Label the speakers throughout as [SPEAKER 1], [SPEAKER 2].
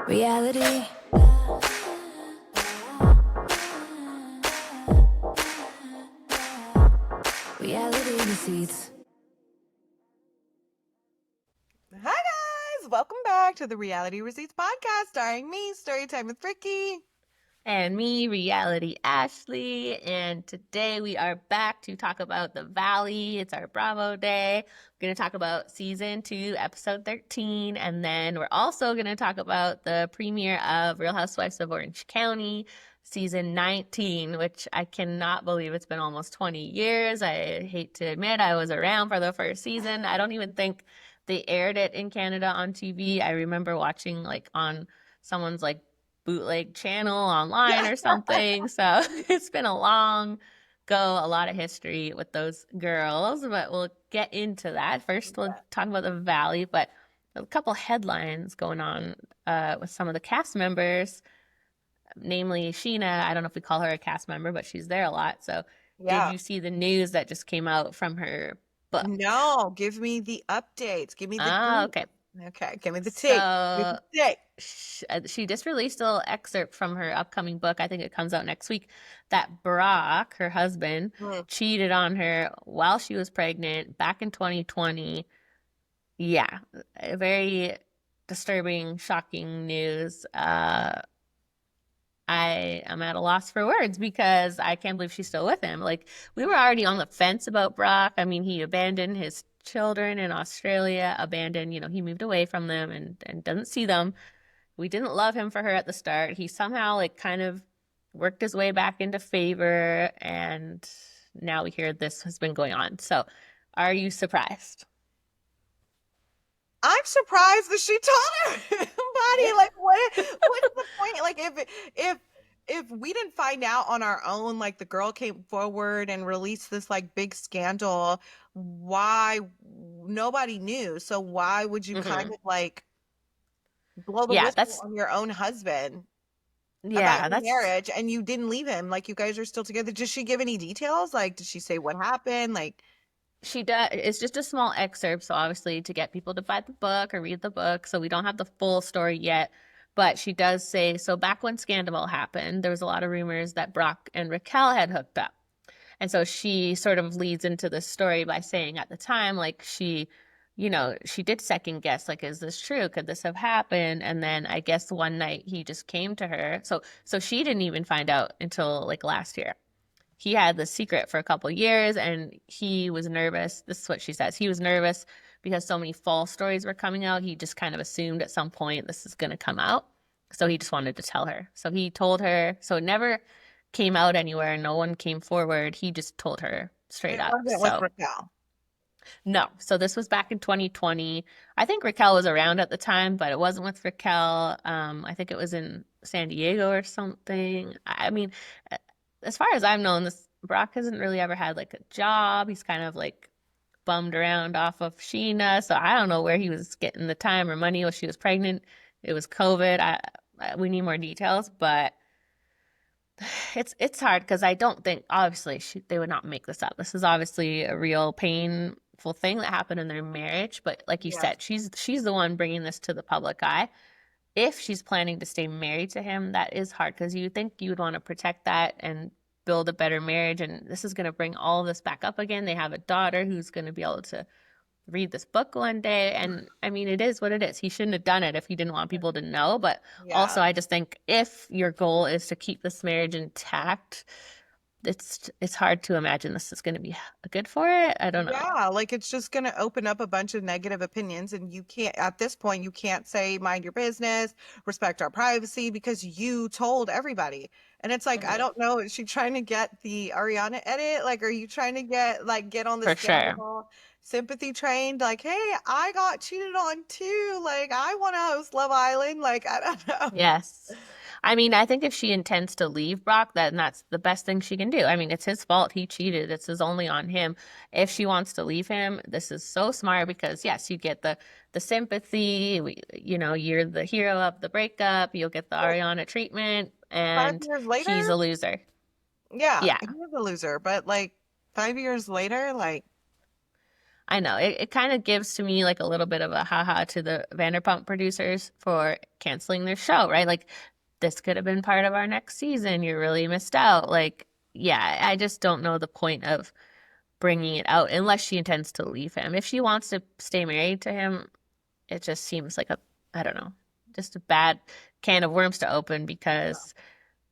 [SPEAKER 1] Reality. Reality receipts.
[SPEAKER 2] Hi guys, welcome back to the Reality Receipts podcast starring me, Storytime with Ricky.
[SPEAKER 3] And me, Reality Ashley. And today we are back to talk about The Valley. It's our Bravo Day. We're going to talk about season 2, episode 13. And then we're also going to talk about the premiere of Real Housewives of Orange County, season 19, which I cannot believe it's been almost 20 years. I hate to admit I was around for the first season. I don't even think they aired it in Canada on TV. I remember watching on someone's bootleg channel online or something. So it's been a long a lot of history with those girls, but we'll get into that. First, we'll talk about the Valley, but a couple headlines going on with some of the cast members, namely Sheena. I don't know if we call her a cast member, but she's there a lot. So did you see the news that just came out from her book?
[SPEAKER 2] No, give me the updates. Give me the
[SPEAKER 3] okay.
[SPEAKER 2] Okay, give me the tea.
[SPEAKER 3] She just released a little excerpt from her upcoming book. I think it comes out next week. That Brock, her husband, cheated on her while she was pregnant back in 2020. Yeah, very disturbing, shocking news. I am at a loss for words because I can't believe she's still with him. We were already on the fence about Brock. I mean, he abandoned his children in Australia, he moved away from them and doesn't see them. We didn't love him for her at the start. He somehow kind of worked his way back into favor, and now we hear this has been going on. So are you surprised?
[SPEAKER 2] I'm surprised that she told everybody. What's the point? If we didn't find out on our own, the girl came forward and released this big scandal, why nobody knew? So why would you kind of blow the whistle on your own husband about your marriage, and you didn't leave him? You guys are still together. Did she give any details? Did she say what happened?
[SPEAKER 3] She does. It's just a small excerpt, so obviously to get people to buy the book or read the book, so we don't have the full story yet. But she does say, so back when Scandal happened, there was a lot of rumors that Brock and Raquel had hooked up. And so she sort of leads into the story by saying at the time, she did second guess, is this true? Could this have happened? And then I guess one night he just came to her. So she didn't even find out until last year. He had the secret for a couple years and he was nervous. This is what she says. He was nervous because so many false stories were coming out. He just kind of assumed at some point this is going to come out. So he just wanted to tell her. So he told her. So it never came out anywhere. No one came forward. He just told her straight up.
[SPEAKER 2] It wasn't with Raquel.
[SPEAKER 3] No. So this was back in 2020. I think Raquel was around at the time, but it wasn't with Raquel. I think it was in San Diego or something. I mean, as far as I've known, Brock hasn't really ever had a job. He's kind of bummed around off of Sheena. So I don't know where he was getting the time or money while she was pregnant. It was COVID. We need more details, but it's hard because I don't think, obviously, they would not make this up. This is obviously a real painful thing that happened in their marriage. But like you said, she's the one bringing this to the public eye. If she's planning to stay married to him, that is hard because you think you would want to protect that and build a better marriage. And this is going to bring all this back up again. They have a daughter who's going to be able to read this book one day. And I mean, it is what it is. He shouldn't have done it if he didn't want people to know. But also, I just think if your goal is to keep this marriage intact, it's hard to imagine this is going to be good for it. I don't know.
[SPEAKER 2] Yeah, it's just going to open up a bunch of negative opinions, and you can't, at this point, you can't say mind your business, respect our privacy, because you told everybody. And it's I don't know, is she trying to get the Ariana edit? Are you trying to get on the scandal sympathy train? Hey, I got cheated on too. I want to host Love Island. I don't know.
[SPEAKER 3] Yes. I mean, I think if she intends to leave Brock, then that's the best thing she can do. I mean, it's his fault. He cheated. It's only on him. If she wants to leave him, this is so smart because, yes, you get the sympathy. You're the hero of the breakup. You'll get the Ariana treatment, and
[SPEAKER 2] 5 years later,
[SPEAKER 3] he's a loser.
[SPEAKER 2] Yeah, he's a loser. But 5 years later,
[SPEAKER 3] I know it kind of gives to me like a little bit of a haha to the Vanderpump producers for canceling their show, right? Like this could have been part of our next season. You really missed out. Like, yeah, I just don't know the point of bringing it out unless she intends to leave him. If she wants to stay married to him, it just seems like I don't know, just a bad can of worms to open because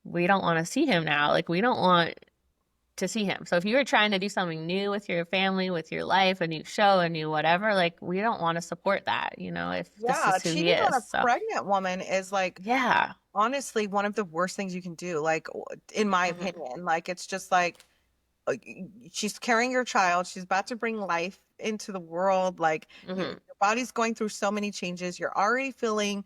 [SPEAKER 3] we don't want to see him now. Like, we don't want to see him. So if you were trying to do something new with your family, with your life, a new show, a new whatever, like, we don't want to support that, if this
[SPEAKER 2] Yeah,
[SPEAKER 3] is who he
[SPEAKER 2] cheating on
[SPEAKER 3] is.
[SPEAKER 2] a
[SPEAKER 3] So,
[SPEAKER 2] pregnant woman is like
[SPEAKER 3] yeah.
[SPEAKER 2] honestly one of the worst things you can do, like in my
[SPEAKER 3] Hmm.
[SPEAKER 2] opinion. Like it's just like she's carrying your child, she's about to bring life into the world, like
[SPEAKER 3] Hmm.
[SPEAKER 2] your body's going through so many changes, you're already feeling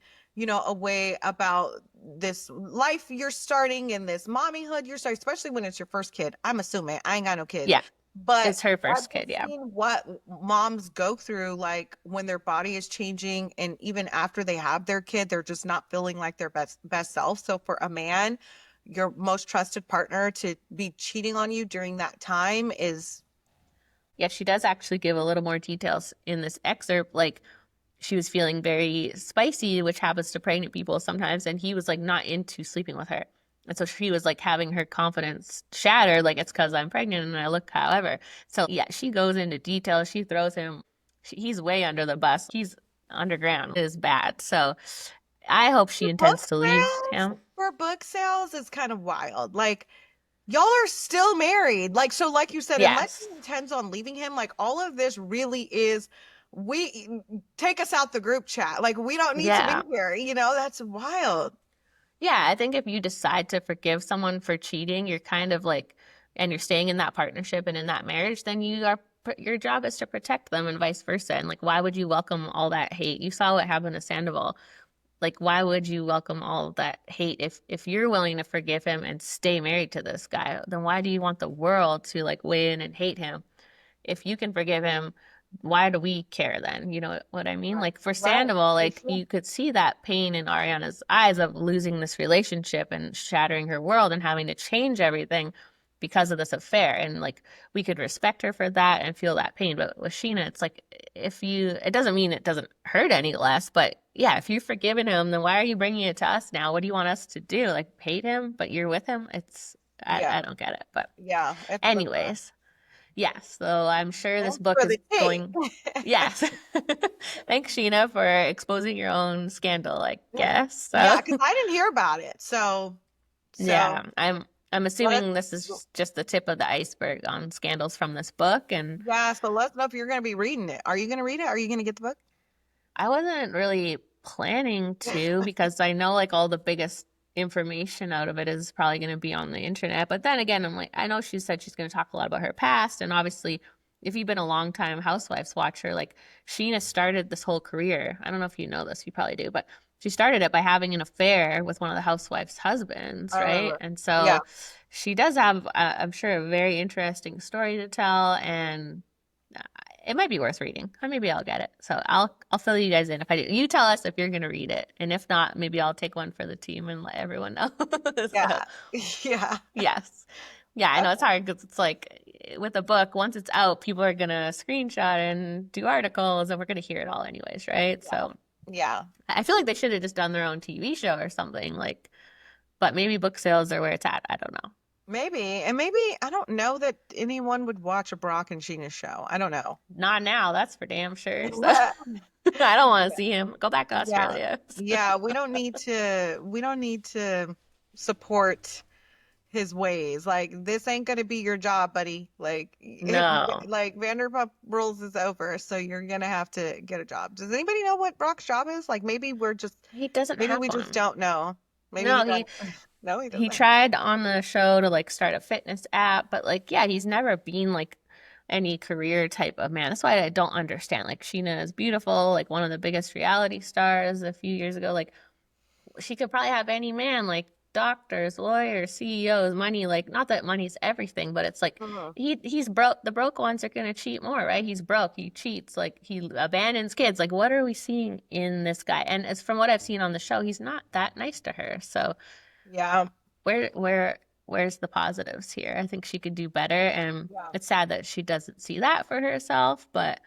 [SPEAKER 2] a way about this life you're starting and this mommyhood you're starting, especially when it's your first kid. I'm assuming, I ain't got no kids,
[SPEAKER 3] Yeah.
[SPEAKER 2] but
[SPEAKER 3] It's her
[SPEAKER 2] I've
[SPEAKER 3] first kid.
[SPEAKER 2] just
[SPEAKER 3] Yeah.
[SPEAKER 2] seen what moms go through, like when their body is changing, and even after they have their kid, they're just not feeling like their best self. So for a man, your most trusted partner, to be cheating on you during that time is
[SPEAKER 3] Yeah. She does actually give a little more details in this excerpt. Like, she was feeling very spicy, which happens to pregnant people sometimes, and he was like not into sleeping with her. And so she was like having her confidence shattered, like it's because I'm pregnant and I look however. So yeah, she goes into detail. She throws him, he's way under the bus. He's underground. It is bad. So I hope she
[SPEAKER 2] for book
[SPEAKER 3] intends to leave
[SPEAKER 2] sales.
[SPEAKER 3] him.
[SPEAKER 2] For book sales, it's kind of wild. Like y'all are still married. Like, so like you said, unless
[SPEAKER 3] Yes.
[SPEAKER 2] he intends on leaving him, like all of this really is, we take us out the group chat. Like we don't need to be
[SPEAKER 3] Yeah.
[SPEAKER 2] here. That's wild.
[SPEAKER 3] Yeah, I think if you decide to forgive someone for cheating, you're kind of like, and you're staying in that partnership and in that marriage, then your job is to protect them and vice versa. And like, why would you welcome all that hate? You saw what happened to Sandoval. Like, why would you welcome all of that hate if you're willing to forgive him and stay married to this guy? Then why do you want the world to like weigh in and hate him? If you can forgive him, why do we care then? You know what I mean? Like for
[SPEAKER 2] Right.
[SPEAKER 3] Sandoval,
[SPEAKER 2] For
[SPEAKER 3] like
[SPEAKER 2] sure.
[SPEAKER 3] you could see that pain in Ariana's eyes of losing this relationship and shattering her world and having to change everything because of this affair. And like we could respect her for that and feel that pain. But with Sheena, it's like it doesn't mean it doesn't hurt any less, but yeah, if you've forgiven him, then why are you bringing it to us now? What do you want us to do? Like hate him, but you're with him?
[SPEAKER 2] Yeah.
[SPEAKER 3] I don't get it. But
[SPEAKER 2] Yeah. It's really rough.
[SPEAKER 3] anyways. Yes, so I'm sure this
[SPEAKER 2] Thanks
[SPEAKER 3] book
[SPEAKER 2] for
[SPEAKER 3] is
[SPEAKER 2] the tea.
[SPEAKER 3] going. Yes. Thanks, Sheena, for exposing your own scandal, I guess.
[SPEAKER 2] Yeah,
[SPEAKER 3] So,
[SPEAKER 2] because I didn't hear about it. So
[SPEAKER 3] yeah, I'm
[SPEAKER 2] let us
[SPEAKER 3] assuming this is just the tip of the iceberg on scandals from this book, and
[SPEAKER 2] yeah, so let us know if you're gonna be reading it. Are you gonna read it? Are you gonna get the book?
[SPEAKER 3] I wasn't really planning to because I know like all the biggest information out of it is probably going to be on the internet. But then again, I'm like, I know she said she's going to talk a lot about her past. And obviously, if you've been a long time Housewives watcher, like Sheena started this whole career. I don't know if you know this, you probably do, but she started it by having an affair with one of the housewives' husbands,
[SPEAKER 2] I
[SPEAKER 3] right?
[SPEAKER 2] remember.
[SPEAKER 3] And
[SPEAKER 2] Yeah.
[SPEAKER 3] so she does have, I'm sure, a very interesting story to tell. And it might be worth reading. Or maybe I'll get it. So I'll fill you guys in if I do. You tell us if you're gonna read it, and if not, maybe I'll take one for the team and let everyone know. So
[SPEAKER 2] Yeah. Yeah.
[SPEAKER 3] yes, yeah, I know it's
[SPEAKER 2] Okay.
[SPEAKER 3] hard because it's like with a book, once it's out, people are gonna screenshot and do articles, and we're gonna hear it all anyways, right?
[SPEAKER 2] Yeah.
[SPEAKER 3] So
[SPEAKER 2] Yeah.
[SPEAKER 3] I feel like they should have just done their own TV show or something like. But maybe book sales are where it's at. I don't know.
[SPEAKER 2] Maybe. And maybe I don't know that anyone would watch a Brock and Sheena show. I don't know.
[SPEAKER 3] Not now, that's for damn sure. So I don't want to see him. Go back to
[SPEAKER 2] Yeah.
[SPEAKER 3] Australia.
[SPEAKER 2] Yeah. We don't need to support his ways. Like this ain't gonna be your job, buddy. Like if
[SPEAKER 3] No.
[SPEAKER 2] like Vanderpump Rules is over, so you're gonna have to get a job. Does anybody know what Brock's job is? Like
[SPEAKER 3] He doesn't
[SPEAKER 2] maybe
[SPEAKER 3] have
[SPEAKER 2] we just
[SPEAKER 3] one.
[SPEAKER 2] don't know. Maybe he
[SPEAKER 3] No,
[SPEAKER 2] got no, he
[SPEAKER 3] he
[SPEAKER 2] doesn't.
[SPEAKER 3] tried on the show to like start a fitness app, but like yeah, he's never been like any career type of man. That's why I don't understand. Like Sheena is beautiful, like one of the biggest reality stars a few years ago. Like she could probably have any man, like doctors, lawyers, CEOs, money. Like not that money's everything, but it's like
[SPEAKER 2] Mhm.
[SPEAKER 3] he's broke. The broke ones are gonna cheat more, right? He's broke. He cheats. Like he abandons kids. Like what are we seeing in this guy? And as from what I've seen on the show, he's not that nice to her. So
[SPEAKER 2] Yeah.
[SPEAKER 3] where's the positives here? I think she could do better, and
[SPEAKER 2] Yeah.
[SPEAKER 3] it's sad that she doesn't see that for herself. But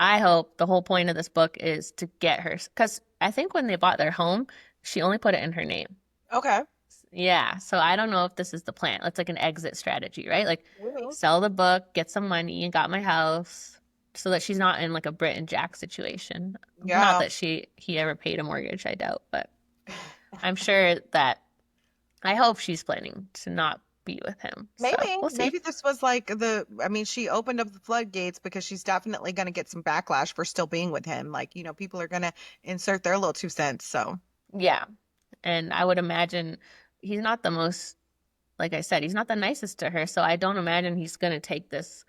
[SPEAKER 3] I hope the whole point of this book is to get her, because I think when they bought their home, she only put it in her name.
[SPEAKER 2] Okay.
[SPEAKER 3] Yeah, so I don't know if this is the plan. It's like an exit strategy, right? Like
[SPEAKER 2] Mhm.
[SPEAKER 3] sell the book, get some money, and got my house, so that she's not in like a Brit and Jack situation. Not
[SPEAKER 2] Yeah.
[SPEAKER 3] that he ever paid a mortgage, I doubt, but I'm sure that I hope she's planning to not be with him. So we'll see.
[SPEAKER 2] Maybe this was like I mean, she opened up the floodgates because she's definitely going to get some backlash for still being with him. Like, people are going to insert their little 2 cents. So,
[SPEAKER 3] Yeah, and I would imagine he's not the most, like I said, he's not the nicest to her. So I don't imagine he's gonna take this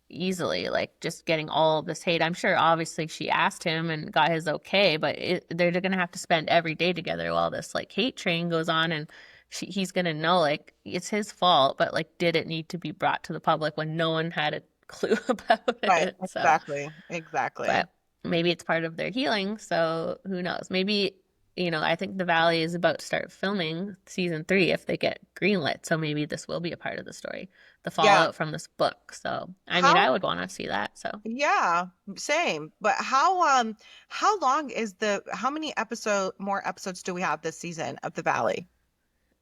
[SPEAKER 3] easily, like just getting all of this hate. I'm sure obviously she asked him and got his okay, but they're gonna have to spend every day together while this like hate train goes on, and he's gonna know like it's his fault, but like did it need to be brought to the public when no one had a clue about
[SPEAKER 2] right.
[SPEAKER 3] it? So,
[SPEAKER 2] Exactly. Exactly.
[SPEAKER 3] but maybe it's part of their healing, so who knows? Maybe, I think The Valley is about to start filming season 3 if they get greenlit, so maybe this will be a part of the story, the
[SPEAKER 2] Yeah.
[SPEAKER 3] fallout from this book. So, I mean, I
[SPEAKER 2] How,
[SPEAKER 3] would want to see that. So,
[SPEAKER 2] yeah, same. But how long is how many more episodes do we have this season of The Valley?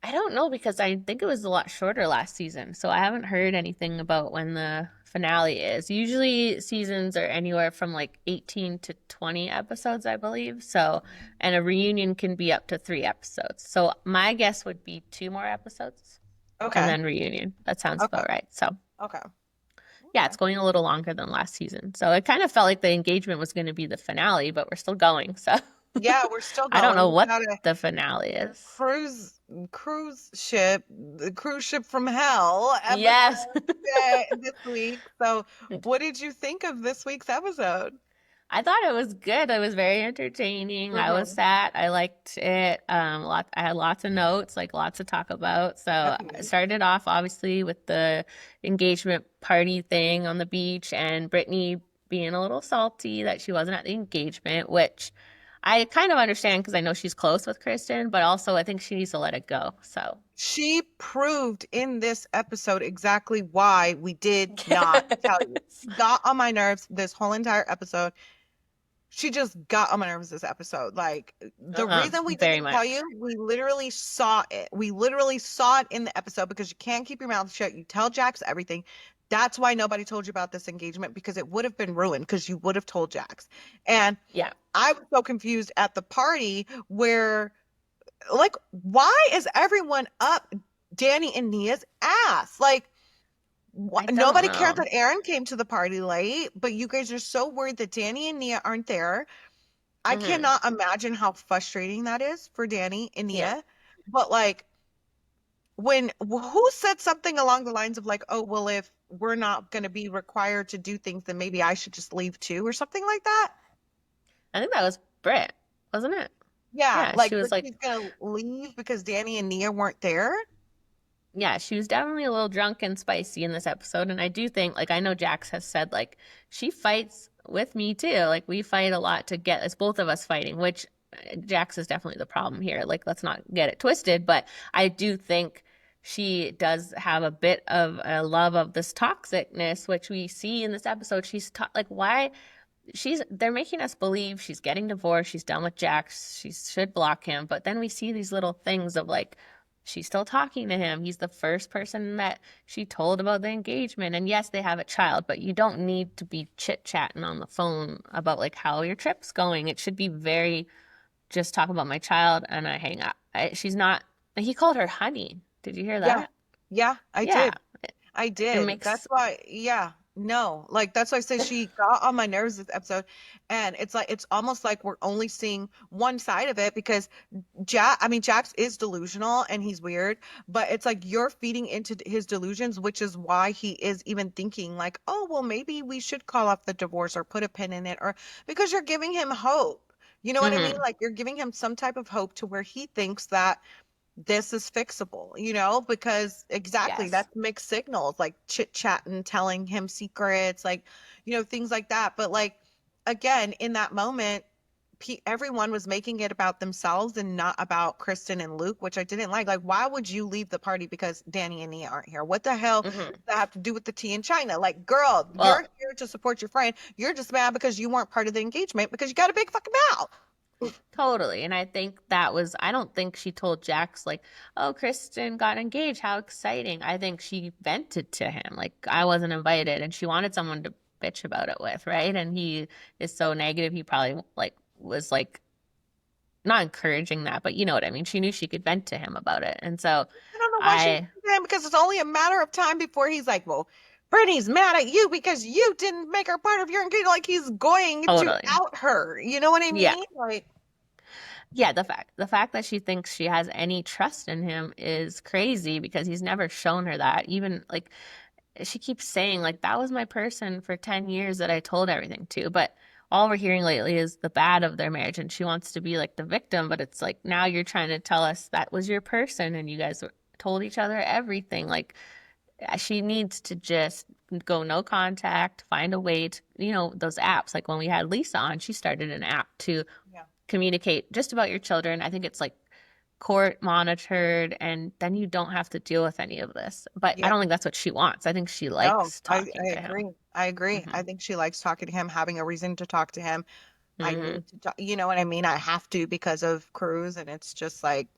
[SPEAKER 3] I don't know because I think it was a lot shorter last season, so I haven't heard anything about when the finale is. Usually seasons are anywhere from like 18 to 20 episodes, I believe. So, and a reunion can be up to 3 episodes. So my guess would be 2 more episodes and
[SPEAKER 2] Okay.
[SPEAKER 3] then reunion. That sounds
[SPEAKER 2] Okay.
[SPEAKER 3] about right. So
[SPEAKER 2] Okay.
[SPEAKER 3] yeah,
[SPEAKER 2] Okay.
[SPEAKER 3] it's going a little longer than last season. So it kind of felt like the engagement was going to be the finale, but we're still going. So
[SPEAKER 2] Yeah, we're still
[SPEAKER 3] I don't
[SPEAKER 2] going.
[SPEAKER 3] know
[SPEAKER 2] We've
[SPEAKER 3] what
[SPEAKER 2] got a
[SPEAKER 3] the finale is.
[SPEAKER 2] cruise cruise ship, the cruise ship from hell episode
[SPEAKER 3] Yes.
[SPEAKER 2] this week. So, what did you think of this week's episode?
[SPEAKER 3] I thought it was good. It was very entertaining. I was
[SPEAKER 2] Hmm.
[SPEAKER 3] sat. I liked it. I had lots of notes, like lots to talk about. So I
[SPEAKER 2] Okay.
[SPEAKER 3] started off obviously with the engagement party thing on the beach and Brittany being a little salty that she wasn't at the engagement, which I kind of understand because I know she's close with Kristen, but also I think she needs to let it go. So
[SPEAKER 2] She proved in this episode exactly why we did not tell you. Got on my nerves this whole entire episode. She just got on my nerves this episode. Like, the reason we
[SPEAKER 3] very
[SPEAKER 2] didn't tell you,
[SPEAKER 3] much.
[SPEAKER 2] we literally saw it. We literally saw it in the episode because you can't keep your mouth shut. You tell Jax everything. That's why nobody told you about this engagement, because it would have been ruined because you would have told Jax. And
[SPEAKER 3] Yeah.
[SPEAKER 2] I was so confused at the party where, like, why is everyone up Danny and Nia's ass? Like,
[SPEAKER 3] I don't
[SPEAKER 2] nobody cares
[SPEAKER 3] know.
[SPEAKER 2] that Aaron came to the party late, but you guys are so worried that Danny and Nia aren't there. I
[SPEAKER 3] Hmm.
[SPEAKER 2] cannot imagine how frustrating that is for Danny and
[SPEAKER 3] Yeah.
[SPEAKER 2] Nia. But like, who said something along the lines of like, oh, well, if we're not going to be required to do things, then maybe I should just leave too, or something like that.
[SPEAKER 3] I think that was Britt, wasn't it?
[SPEAKER 2] Yeah,
[SPEAKER 3] Yeah, she
[SPEAKER 2] like,
[SPEAKER 3] was
[SPEAKER 2] but
[SPEAKER 3] like,
[SPEAKER 2] she's going to leave because Danny and Nia weren't there.
[SPEAKER 3] yeah, she was definitely a little drunk and spicy in this episode. And I do think, like, I know Jax has said, like, she fights with me too. Like, we fight a lot to get, it's both of us fighting, which Jax is definitely the problem here. Like, let's not get it twisted. But I do think she does have a bit of a love of this toxicness, which we see in this episode. Like, why? They're making us believe she's getting divorced, she's done with Jax, she should block him, but then we see these little things of like she's still talking to him. He's the first person that she told about the engagement. And yes, they have a child, but you don't need to be chit-chatting on the phone about like how your trip's going. It should be very just talk about my child and I hang up. She's not, he called her honey. Did you hear
[SPEAKER 2] Yeah,
[SPEAKER 3] that?
[SPEAKER 2] yeah, I
[SPEAKER 3] Yeah.
[SPEAKER 2] did. I
[SPEAKER 3] It
[SPEAKER 2] did. That's
[SPEAKER 3] makes
[SPEAKER 2] why, yeah, no, like that's why I say she got on my nerves this episode. And it's like it's almost like we're only seeing one side of it because I mean, Jax is delusional and he's weird, but it's like you're feeding into his delusions, which is why he is even thinking like, oh, well, maybe we should call off the divorce or put a pin in it, or because you're giving him hope. You know what I mean?
[SPEAKER 3] hmm
[SPEAKER 2] Like you're giving him some type of hope to where he thinks that this is fixable, because exactly
[SPEAKER 3] yes.
[SPEAKER 2] that's mixed signals, like chit chatting, telling him secrets, like, things like that. But like, again, in that moment, everyone was making it about themselves and not about Kristen and Luke, which I didn't like. Like, why would you leave the party because Danny and Nia aren't here? What the hell does
[SPEAKER 3] Hmm.
[SPEAKER 2] that have to do with the tea in China? Like, girl, you're
[SPEAKER 3] Well,
[SPEAKER 2] here to support your friend. You're just mad because you weren't part of the engagement because you got a big fucking mouth.
[SPEAKER 3] totally. And I think that was, I don't think she told Jax, like, oh, Kristen got engaged. How exciting. I think she vented to him, like, I wasn't invited. And she wanted someone to bitch about it with, right? And he is so negative. He probably, like, was like, not encouraging that, but you know what I mean? She knew she could vent to him about it. And so
[SPEAKER 2] I don't know why she
[SPEAKER 3] I,
[SPEAKER 2] did that because it's only a matter of time before he's like, well, Brittany's mad at you because you didn't make her part of your engagement. Like, he's going to
[SPEAKER 3] totally.
[SPEAKER 2] out her. You know what I
[SPEAKER 3] Yeah.
[SPEAKER 2] mean? Like,
[SPEAKER 3] Yeah, the fact that she thinks she has any trust in him is crazy because he's never shown her that. Even like she keeps saying like that was my person for 10 years that I told everything to, but all we're hearing lately is the bad of their marriage and she wants to be like the victim, but it's like now you're trying to tell us that was your person and you guys told each other everything. Like she needs to just go no contact, find a way to, those apps. Like when we had Lisa on, she started an app to
[SPEAKER 2] yeah.
[SPEAKER 3] communicate just about your children. I think it's like court monitored, and then you don't have to deal with any of this. But I
[SPEAKER 2] Yeah.
[SPEAKER 3] don't think that's what she wants. I think she
[SPEAKER 2] No,
[SPEAKER 3] likes talking
[SPEAKER 2] I
[SPEAKER 3] to him.
[SPEAKER 2] agree. I agree.
[SPEAKER 3] Hmm.
[SPEAKER 2] I think she likes talking to him, having a reason to talk to him. I
[SPEAKER 3] Hmm.
[SPEAKER 2] need to talk, you know what I mean? I have to because of Cruz, and it's just like,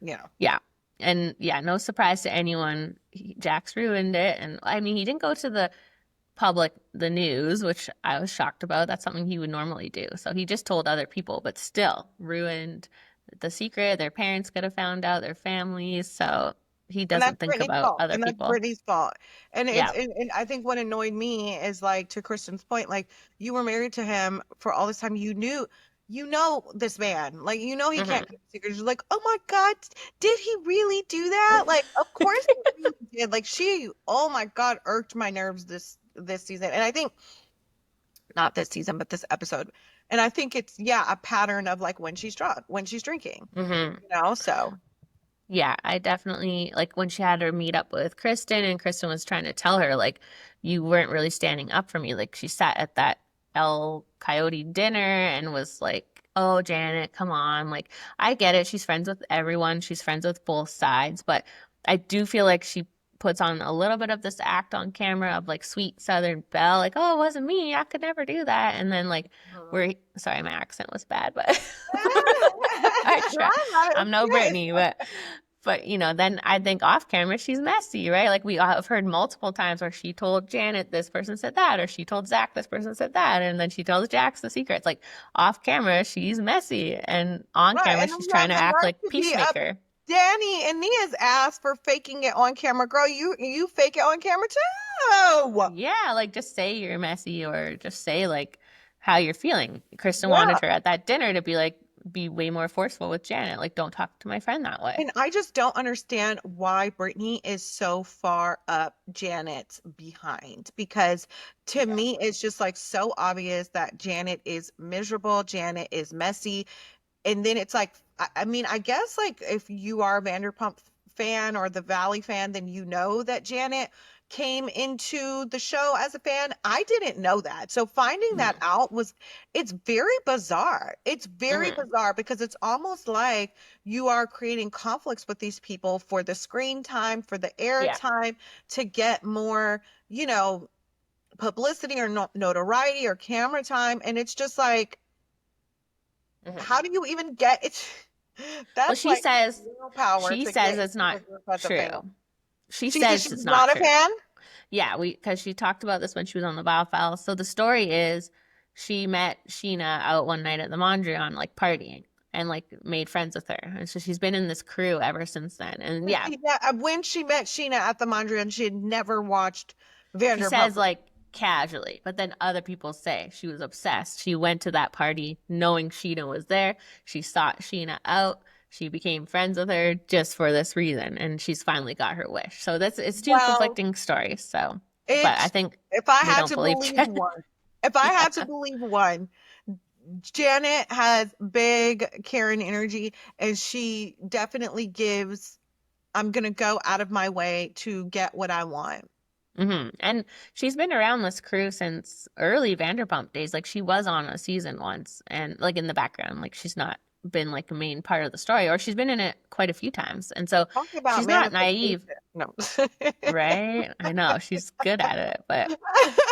[SPEAKER 2] you know.
[SPEAKER 3] Yeah. And yeah, no surprise to anyone. Jax ruined it. And I mean, he didn't go to the news, which I was shocked about. That's something he would normally do. So he just told other people, but still ruined the secret. Their parents could have found out, their families. So he
[SPEAKER 2] And that's
[SPEAKER 3] doesn't think
[SPEAKER 2] Brittany's
[SPEAKER 3] about
[SPEAKER 2] fault.
[SPEAKER 3] other
[SPEAKER 2] And that's
[SPEAKER 3] people.
[SPEAKER 2] Brittany's fault. And
[SPEAKER 3] Yeah.
[SPEAKER 2] and I think what annoyed me is like to Kristen's point, like you were married to him for all this time. You know this man. Like you know he
[SPEAKER 3] Hmm.
[SPEAKER 2] can't keep secrets. You're like, oh my God, did he really do that? Like, of course he really did. Like oh my God, irked my nerves this season. And I think not this season, but this episode. And I think it's a pattern of like when she's drunk, when she's drinking,
[SPEAKER 3] Hmm.
[SPEAKER 2] so
[SPEAKER 3] Yeah, I definitely like when she had her meet up with Kristen and Kristen was trying to tell her like you weren't really standing up for me. Like she sat at that El Coyote dinner and was like, "Oh, Janet, come on. Like I get it. She's friends with everyone. She's friends with both sides, but I do feel like she puts on a little bit of this act on camera of like sweet Southern belle, like, "Oh, it wasn't me. I could never do that." And then like
[SPEAKER 2] Mhm.
[SPEAKER 3] we're sorry, my accent was bad, but I
[SPEAKER 2] No,
[SPEAKER 3] try. I'm no
[SPEAKER 2] it's
[SPEAKER 3] Brittany, but then I think off camera she's messy, right? Like we have heard multiple times where she told Janet this person said that, or she told Zach this person said that, and then she tells Jax the secrets. Like off camera she's messy, and on
[SPEAKER 2] right.
[SPEAKER 3] camera
[SPEAKER 2] And
[SPEAKER 3] she's
[SPEAKER 2] you
[SPEAKER 3] trying
[SPEAKER 2] have
[SPEAKER 3] to
[SPEAKER 2] the
[SPEAKER 3] act
[SPEAKER 2] nerve
[SPEAKER 3] like
[SPEAKER 2] to be up
[SPEAKER 3] peacemaker.
[SPEAKER 2] Danny and Nia's ass for faking it on camera. Girl, you fake it on camera too.
[SPEAKER 3] Yeah, like just say you're messy, or just say like how you're feeling. Kristen wanted
[SPEAKER 2] Yeah.
[SPEAKER 3] her at that dinner to be way more forceful with Janet. Like, don't talk to my friend that way.
[SPEAKER 2] And I just don't understand why Brittany is so far up Janet's behind because to
[SPEAKER 3] Yeah.
[SPEAKER 2] me, it's just like so obvious that Janet is miserable, Janet is messy. And then it's like, I mean, I guess like if you are a Vanderpump fan or the Valley fan, then you know that Janet came into the show as a fan. I didn't know that. So finding that
[SPEAKER 3] Mm-hmm.
[SPEAKER 2] out it's very bizarre. It's very
[SPEAKER 3] Mm-hmm.
[SPEAKER 2] bizarre because it's almost like you are creating conflicts with these people for the screen time, for the air
[SPEAKER 3] Yeah.
[SPEAKER 2] time to get more, publicity or notoriety or camera time. And it's just like,
[SPEAKER 3] Mm-hmm.
[SPEAKER 2] how do you even get it?
[SPEAKER 3] Well,
[SPEAKER 2] That's
[SPEAKER 3] she
[SPEAKER 2] like
[SPEAKER 3] says
[SPEAKER 2] real power
[SPEAKER 3] she
[SPEAKER 2] to
[SPEAKER 3] says
[SPEAKER 2] get
[SPEAKER 3] it's
[SPEAKER 2] into
[SPEAKER 3] not
[SPEAKER 2] the group as a fan.
[SPEAKER 3] true. She
[SPEAKER 2] She said
[SPEAKER 3] says
[SPEAKER 2] she's
[SPEAKER 3] it's not
[SPEAKER 2] not a
[SPEAKER 3] true.
[SPEAKER 2] fan.
[SPEAKER 3] Yeah, because she talked about this when she was on the Wild Files. So the story is she met Sheena out one night at the Mondrian, like partying, and like made friends with her. And so she's been in this crew ever since then. And
[SPEAKER 2] But
[SPEAKER 3] yeah,
[SPEAKER 2] when she met Sheena at the Mondrian, she had never watched
[SPEAKER 3] she says
[SPEAKER 2] Vanderpump.
[SPEAKER 3] like casually, but then other people say she was obsessed. She went to that party knowing Sheena was there. She sought Sheena out. She became friends with her just for this reason, and she's finally got her wish. So it's two
[SPEAKER 2] Well,
[SPEAKER 3] conflicting stories. So, but I
[SPEAKER 2] it's
[SPEAKER 3] think
[SPEAKER 2] if I
[SPEAKER 3] we
[SPEAKER 2] had
[SPEAKER 3] don't
[SPEAKER 2] to
[SPEAKER 3] believe
[SPEAKER 2] believe
[SPEAKER 3] Jen.
[SPEAKER 2] one, if I had to
[SPEAKER 3] Yeah.
[SPEAKER 2] believe one, Janet has big Karen energy, and she definitely gives. I'm gonna go out of my way to get what I want.
[SPEAKER 3] And she's been around this crew since early Vanderpump days. Like, she was on a season once and like in the background. Like, she's not been like a main part of the story, or she's been in it quite a few times. And so
[SPEAKER 2] Talk about
[SPEAKER 3] she's not
[SPEAKER 2] manifestation.
[SPEAKER 3] naive,
[SPEAKER 2] No.
[SPEAKER 3] right? I know she's good at it, but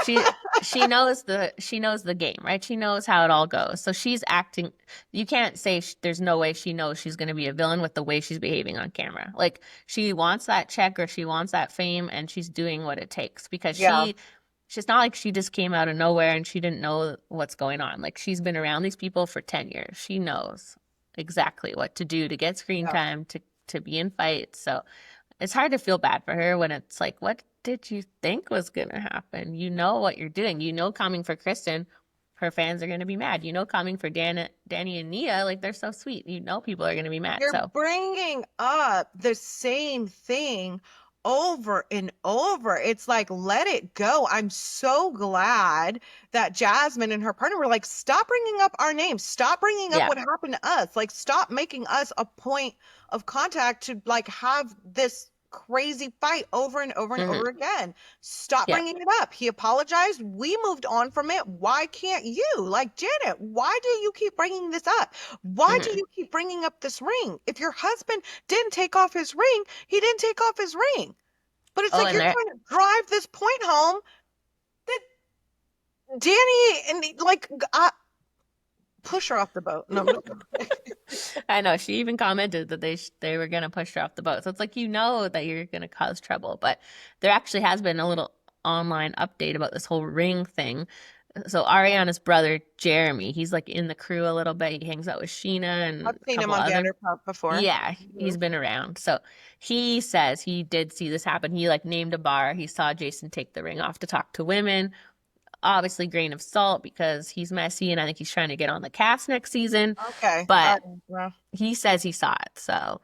[SPEAKER 3] she knows the game, right? She knows how it all goes. So she's acting. You can't say there's no way she knows she's going to be a villain with the way she's behaving on camera. Like, she wants that check or she wants that fame, and she's doing what it takes because
[SPEAKER 2] Yeah.
[SPEAKER 3] she's not like she just came out of nowhere and she didn't know what's going on. Like, she's been around these people for 10 years. She knows exactly what to do to get screen
[SPEAKER 2] Yeah.
[SPEAKER 3] time, to be in fights. So it's hard to feel bad for her when it's like, what did you think was going to happen? You know what you're doing. You know, coming for Kristen, her fans are going to be mad. You know, coming for Danny and Nia, like, they're so sweet. You know, people are going to be mad.
[SPEAKER 2] You're
[SPEAKER 3] So
[SPEAKER 2] bringing up the same thing over and over. It's like, let it go. I'm so glad that Jasmine and her partner were like, stop bringing up our names. Stop bringing up
[SPEAKER 3] yeah,
[SPEAKER 2] what happened to us. Like, stop making us a point of contact to like have this crazy fight over and over and
[SPEAKER 3] hmm
[SPEAKER 2] over again. Stop
[SPEAKER 3] yeah,
[SPEAKER 2] bringing it up. He apologized. We moved on from it. Why can't you? Like, Janet, why do you keep bringing this up? Why do
[SPEAKER 3] hmm
[SPEAKER 2] you keep bringing up this ring? If your husband didn't take off his ring, he didn't take off his ring. But it's
[SPEAKER 3] oh,
[SPEAKER 2] like
[SPEAKER 3] and
[SPEAKER 2] you're
[SPEAKER 3] there,
[SPEAKER 2] trying to drive this point home that Danny and like push her off the boat. No,
[SPEAKER 3] I know she even commented that they were going to push her off the boat. So it's like, you know that you're going to cause trouble. But there actually has been a little online update about this whole ring thing. So Ariana's brother Jeremy, he's like in the crew a little bit. He hangs out with Sheena and
[SPEAKER 2] I've
[SPEAKER 3] a
[SPEAKER 2] seen him
[SPEAKER 3] couple
[SPEAKER 2] on
[SPEAKER 3] other.
[SPEAKER 2] Vanderpump before.
[SPEAKER 3] Yeah, he's
[SPEAKER 2] Mhm.
[SPEAKER 3] been around. So he says he did see this happen. He like named a bar. He saw Jason take the ring off to talk to women. Obviously, grain of salt because he's messy and I think he's trying to get on the cast next season.
[SPEAKER 2] Okay.
[SPEAKER 3] But
[SPEAKER 2] Well,
[SPEAKER 3] he says he saw it. So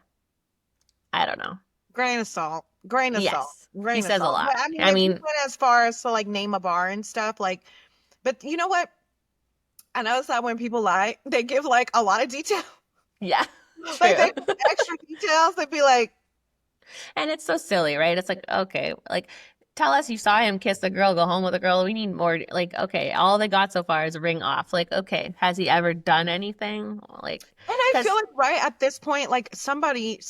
[SPEAKER 3] I don't know.
[SPEAKER 2] grain of salt. Grain of salt.
[SPEAKER 3] Yes, he
[SPEAKER 2] Grain of
[SPEAKER 3] says a
[SPEAKER 2] salt.
[SPEAKER 3] lot.
[SPEAKER 2] But I mean,
[SPEAKER 3] I
[SPEAKER 2] if you
[SPEAKER 3] mean,
[SPEAKER 2] went as far as to like name a bar and stuff, like, but you know what? I notice that when people lie, they give like a lot of detail.
[SPEAKER 3] yeah,
[SPEAKER 2] Like they
[SPEAKER 3] true.
[SPEAKER 2] give extra details. They'd be like,
[SPEAKER 3] And it's so silly, right? It's like, okay, like, tell us you saw him kiss a girl, go home with a girl. We need more. Like, okay, all they got so far is a ring off. Like, okay, has he ever done anything? Like,
[SPEAKER 2] and I feel
[SPEAKER 3] because,
[SPEAKER 2] like right at this point, like somebody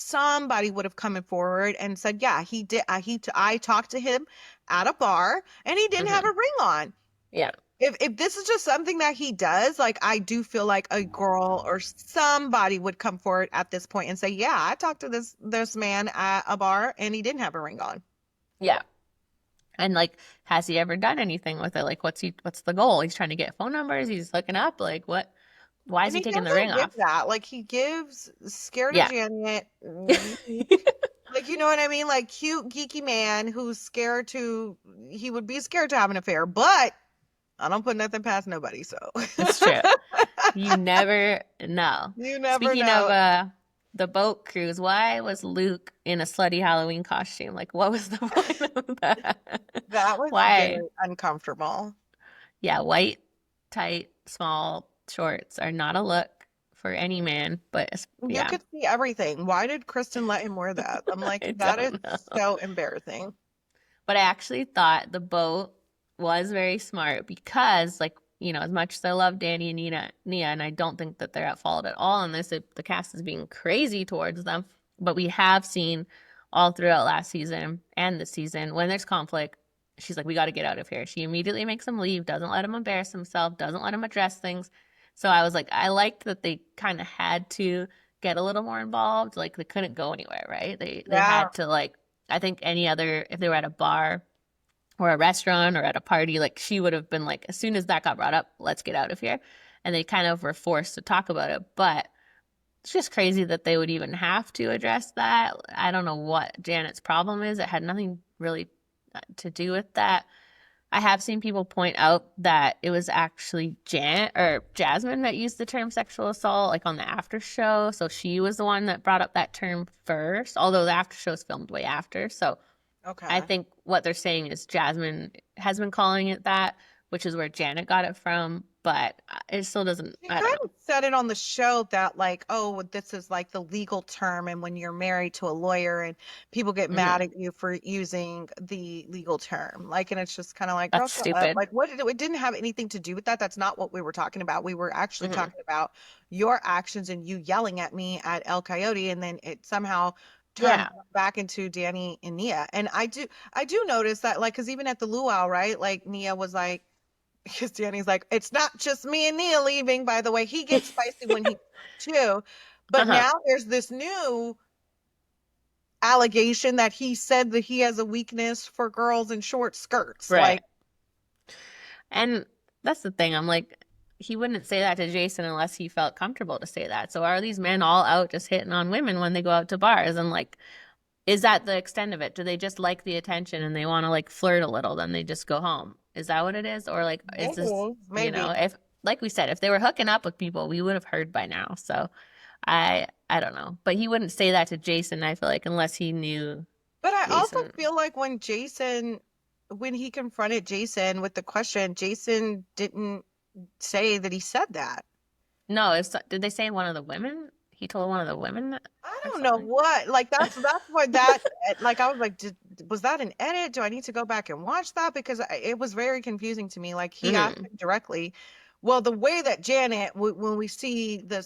[SPEAKER 2] would have come forward and said, yeah, he did. I talked to him at a bar and he didn't have a ring on.
[SPEAKER 3] yeah,
[SPEAKER 2] If this is just something that he does, like I do feel like a girl or somebody would come forward at this point and say, yeah, I talked to this man at a bar and he didn't have a ring on.
[SPEAKER 3] yeah. And like, has he ever done anything with it? Like, what's the goal? He's trying to get phone numbers. He's hooking up. Like, what? Why is
[SPEAKER 2] And
[SPEAKER 3] he
[SPEAKER 2] he
[SPEAKER 3] taking the
[SPEAKER 2] doesn't
[SPEAKER 3] ring
[SPEAKER 2] give
[SPEAKER 3] off?
[SPEAKER 2] that. Like he gives scared of
[SPEAKER 3] Yeah.
[SPEAKER 2] Janet. Like, you know what I mean? Like cute, geeky man who's he would be scared to have an affair, but I don't put nothing past nobody. So
[SPEAKER 3] It's true. You never know.
[SPEAKER 2] you never
[SPEAKER 3] Speaking
[SPEAKER 2] know.
[SPEAKER 3] of the boat cruise, why was Luke in a slutty Halloween costume? Like, what was the point of that?
[SPEAKER 2] That was
[SPEAKER 3] Why?
[SPEAKER 2] very uncomfortable.
[SPEAKER 3] Yeah, white, tight, small shorts are not a look for any man, but
[SPEAKER 2] You
[SPEAKER 3] yeah,
[SPEAKER 2] could see everything. Why did Kristen let him wear that? I'm like,
[SPEAKER 3] I
[SPEAKER 2] that is
[SPEAKER 3] don't know.
[SPEAKER 2] so embarrassing.
[SPEAKER 3] But I actually thought the boat was very smart because, like, you know, as much as I love Danny and Nia, and I don't think that they're at fault at all in this, the cast is being crazy towards them. But we have seen all throughout last season and this season when there's conflict, she's like, we got to get out of here. She immediately makes him leave, doesn't let him embarrass himself, doesn't let him address things. So I was like, I liked that they kind of had to get a little more involved. Like, they couldn't go anywhere, right? They
[SPEAKER 2] Yeah.
[SPEAKER 3] had to, like, I think any other, if they were at a bar or a restaurant or at a party, like, she would have been like, as soon as that got brought up, let's get out of here. And they kind of were forced to talk about it. But it's just crazy that they would even have to address that. I don't know what Janet's problem is. It had nothing really to do with that. I have seen people point out that it was actually Jasmine that used the term sexual assault, like on the after show. So she was the one that brought up that term first, although the after show is filmed way after. So
[SPEAKER 2] Okay.
[SPEAKER 3] I think what they're saying is Jasmine has been calling it that, which is where Janet got it from, but it still doesn't,
[SPEAKER 2] She
[SPEAKER 3] I
[SPEAKER 2] kind
[SPEAKER 3] don't know.
[SPEAKER 2] of said it on the show that like, oh, this is like the legal term, and when you're married to a lawyer and people get
[SPEAKER 3] Hmm.
[SPEAKER 2] mad at you for using the legal term. Like, and it's just kind of like, girl,
[SPEAKER 3] That's
[SPEAKER 2] shut up.
[SPEAKER 3] stupid.
[SPEAKER 2] Like, it didn't have anything to do with that. That's not what we were talking about. We were actually
[SPEAKER 3] Hmm.
[SPEAKER 2] talking about your actions and you yelling at me at El Coyote, and then it somehow turned
[SPEAKER 3] Yeah.
[SPEAKER 2] back into Danny and Nia. And I do notice that, like, because even at the luau, right? Like Nia was like, because Danny's like, it's not just me and Nia leaving, by the way. He gets spicy when he too. But
[SPEAKER 3] Uh-huh.
[SPEAKER 2] now there's this new allegation that he said that he has a weakness for girls in short skirts.
[SPEAKER 3] Right.
[SPEAKER 2] Like,
[SPEAKER 3] And that's the thing. I'm like, he wouldn't say that to Jason unless he felt comfortable to say that. So are these men all out just hitting on women when they go out to bars? And like, is that the extent of it? Do they just like the attention and they want to like flirt a little, then they just go home? Is that what it is? Or like, is this,
[SPEAKER 2] maybe, maybe.
[SPEAKER 3] if, like we said, if they were hooking up with people, we would have heard by now. So I don't know. But he wouldn't say that to Jason, I feel like, unless he knew
[SPEAKER 2] But I also
[SPEAKER 3] Jason.
[SPEAKER 2] feel like when he confronted Jason with the question, Jason didn't say that he said that.
[SPEAKER 3] No, did they say one of the women? He told one of the women that
[SPEAKER 2] I
[SPEAKER 3] or
[SPEAKER 2] don't know
[SPEAKER 3] something?
[SPEAKER 2] what. Like that's why that like I was like, was that an edit? Do I need to go back and watch that? Because it was very confusing to me. Like he asked
[SPEAKER 3] Hmm.
[SPEAKER 2] him directly. Well, the way that Janet, when we see the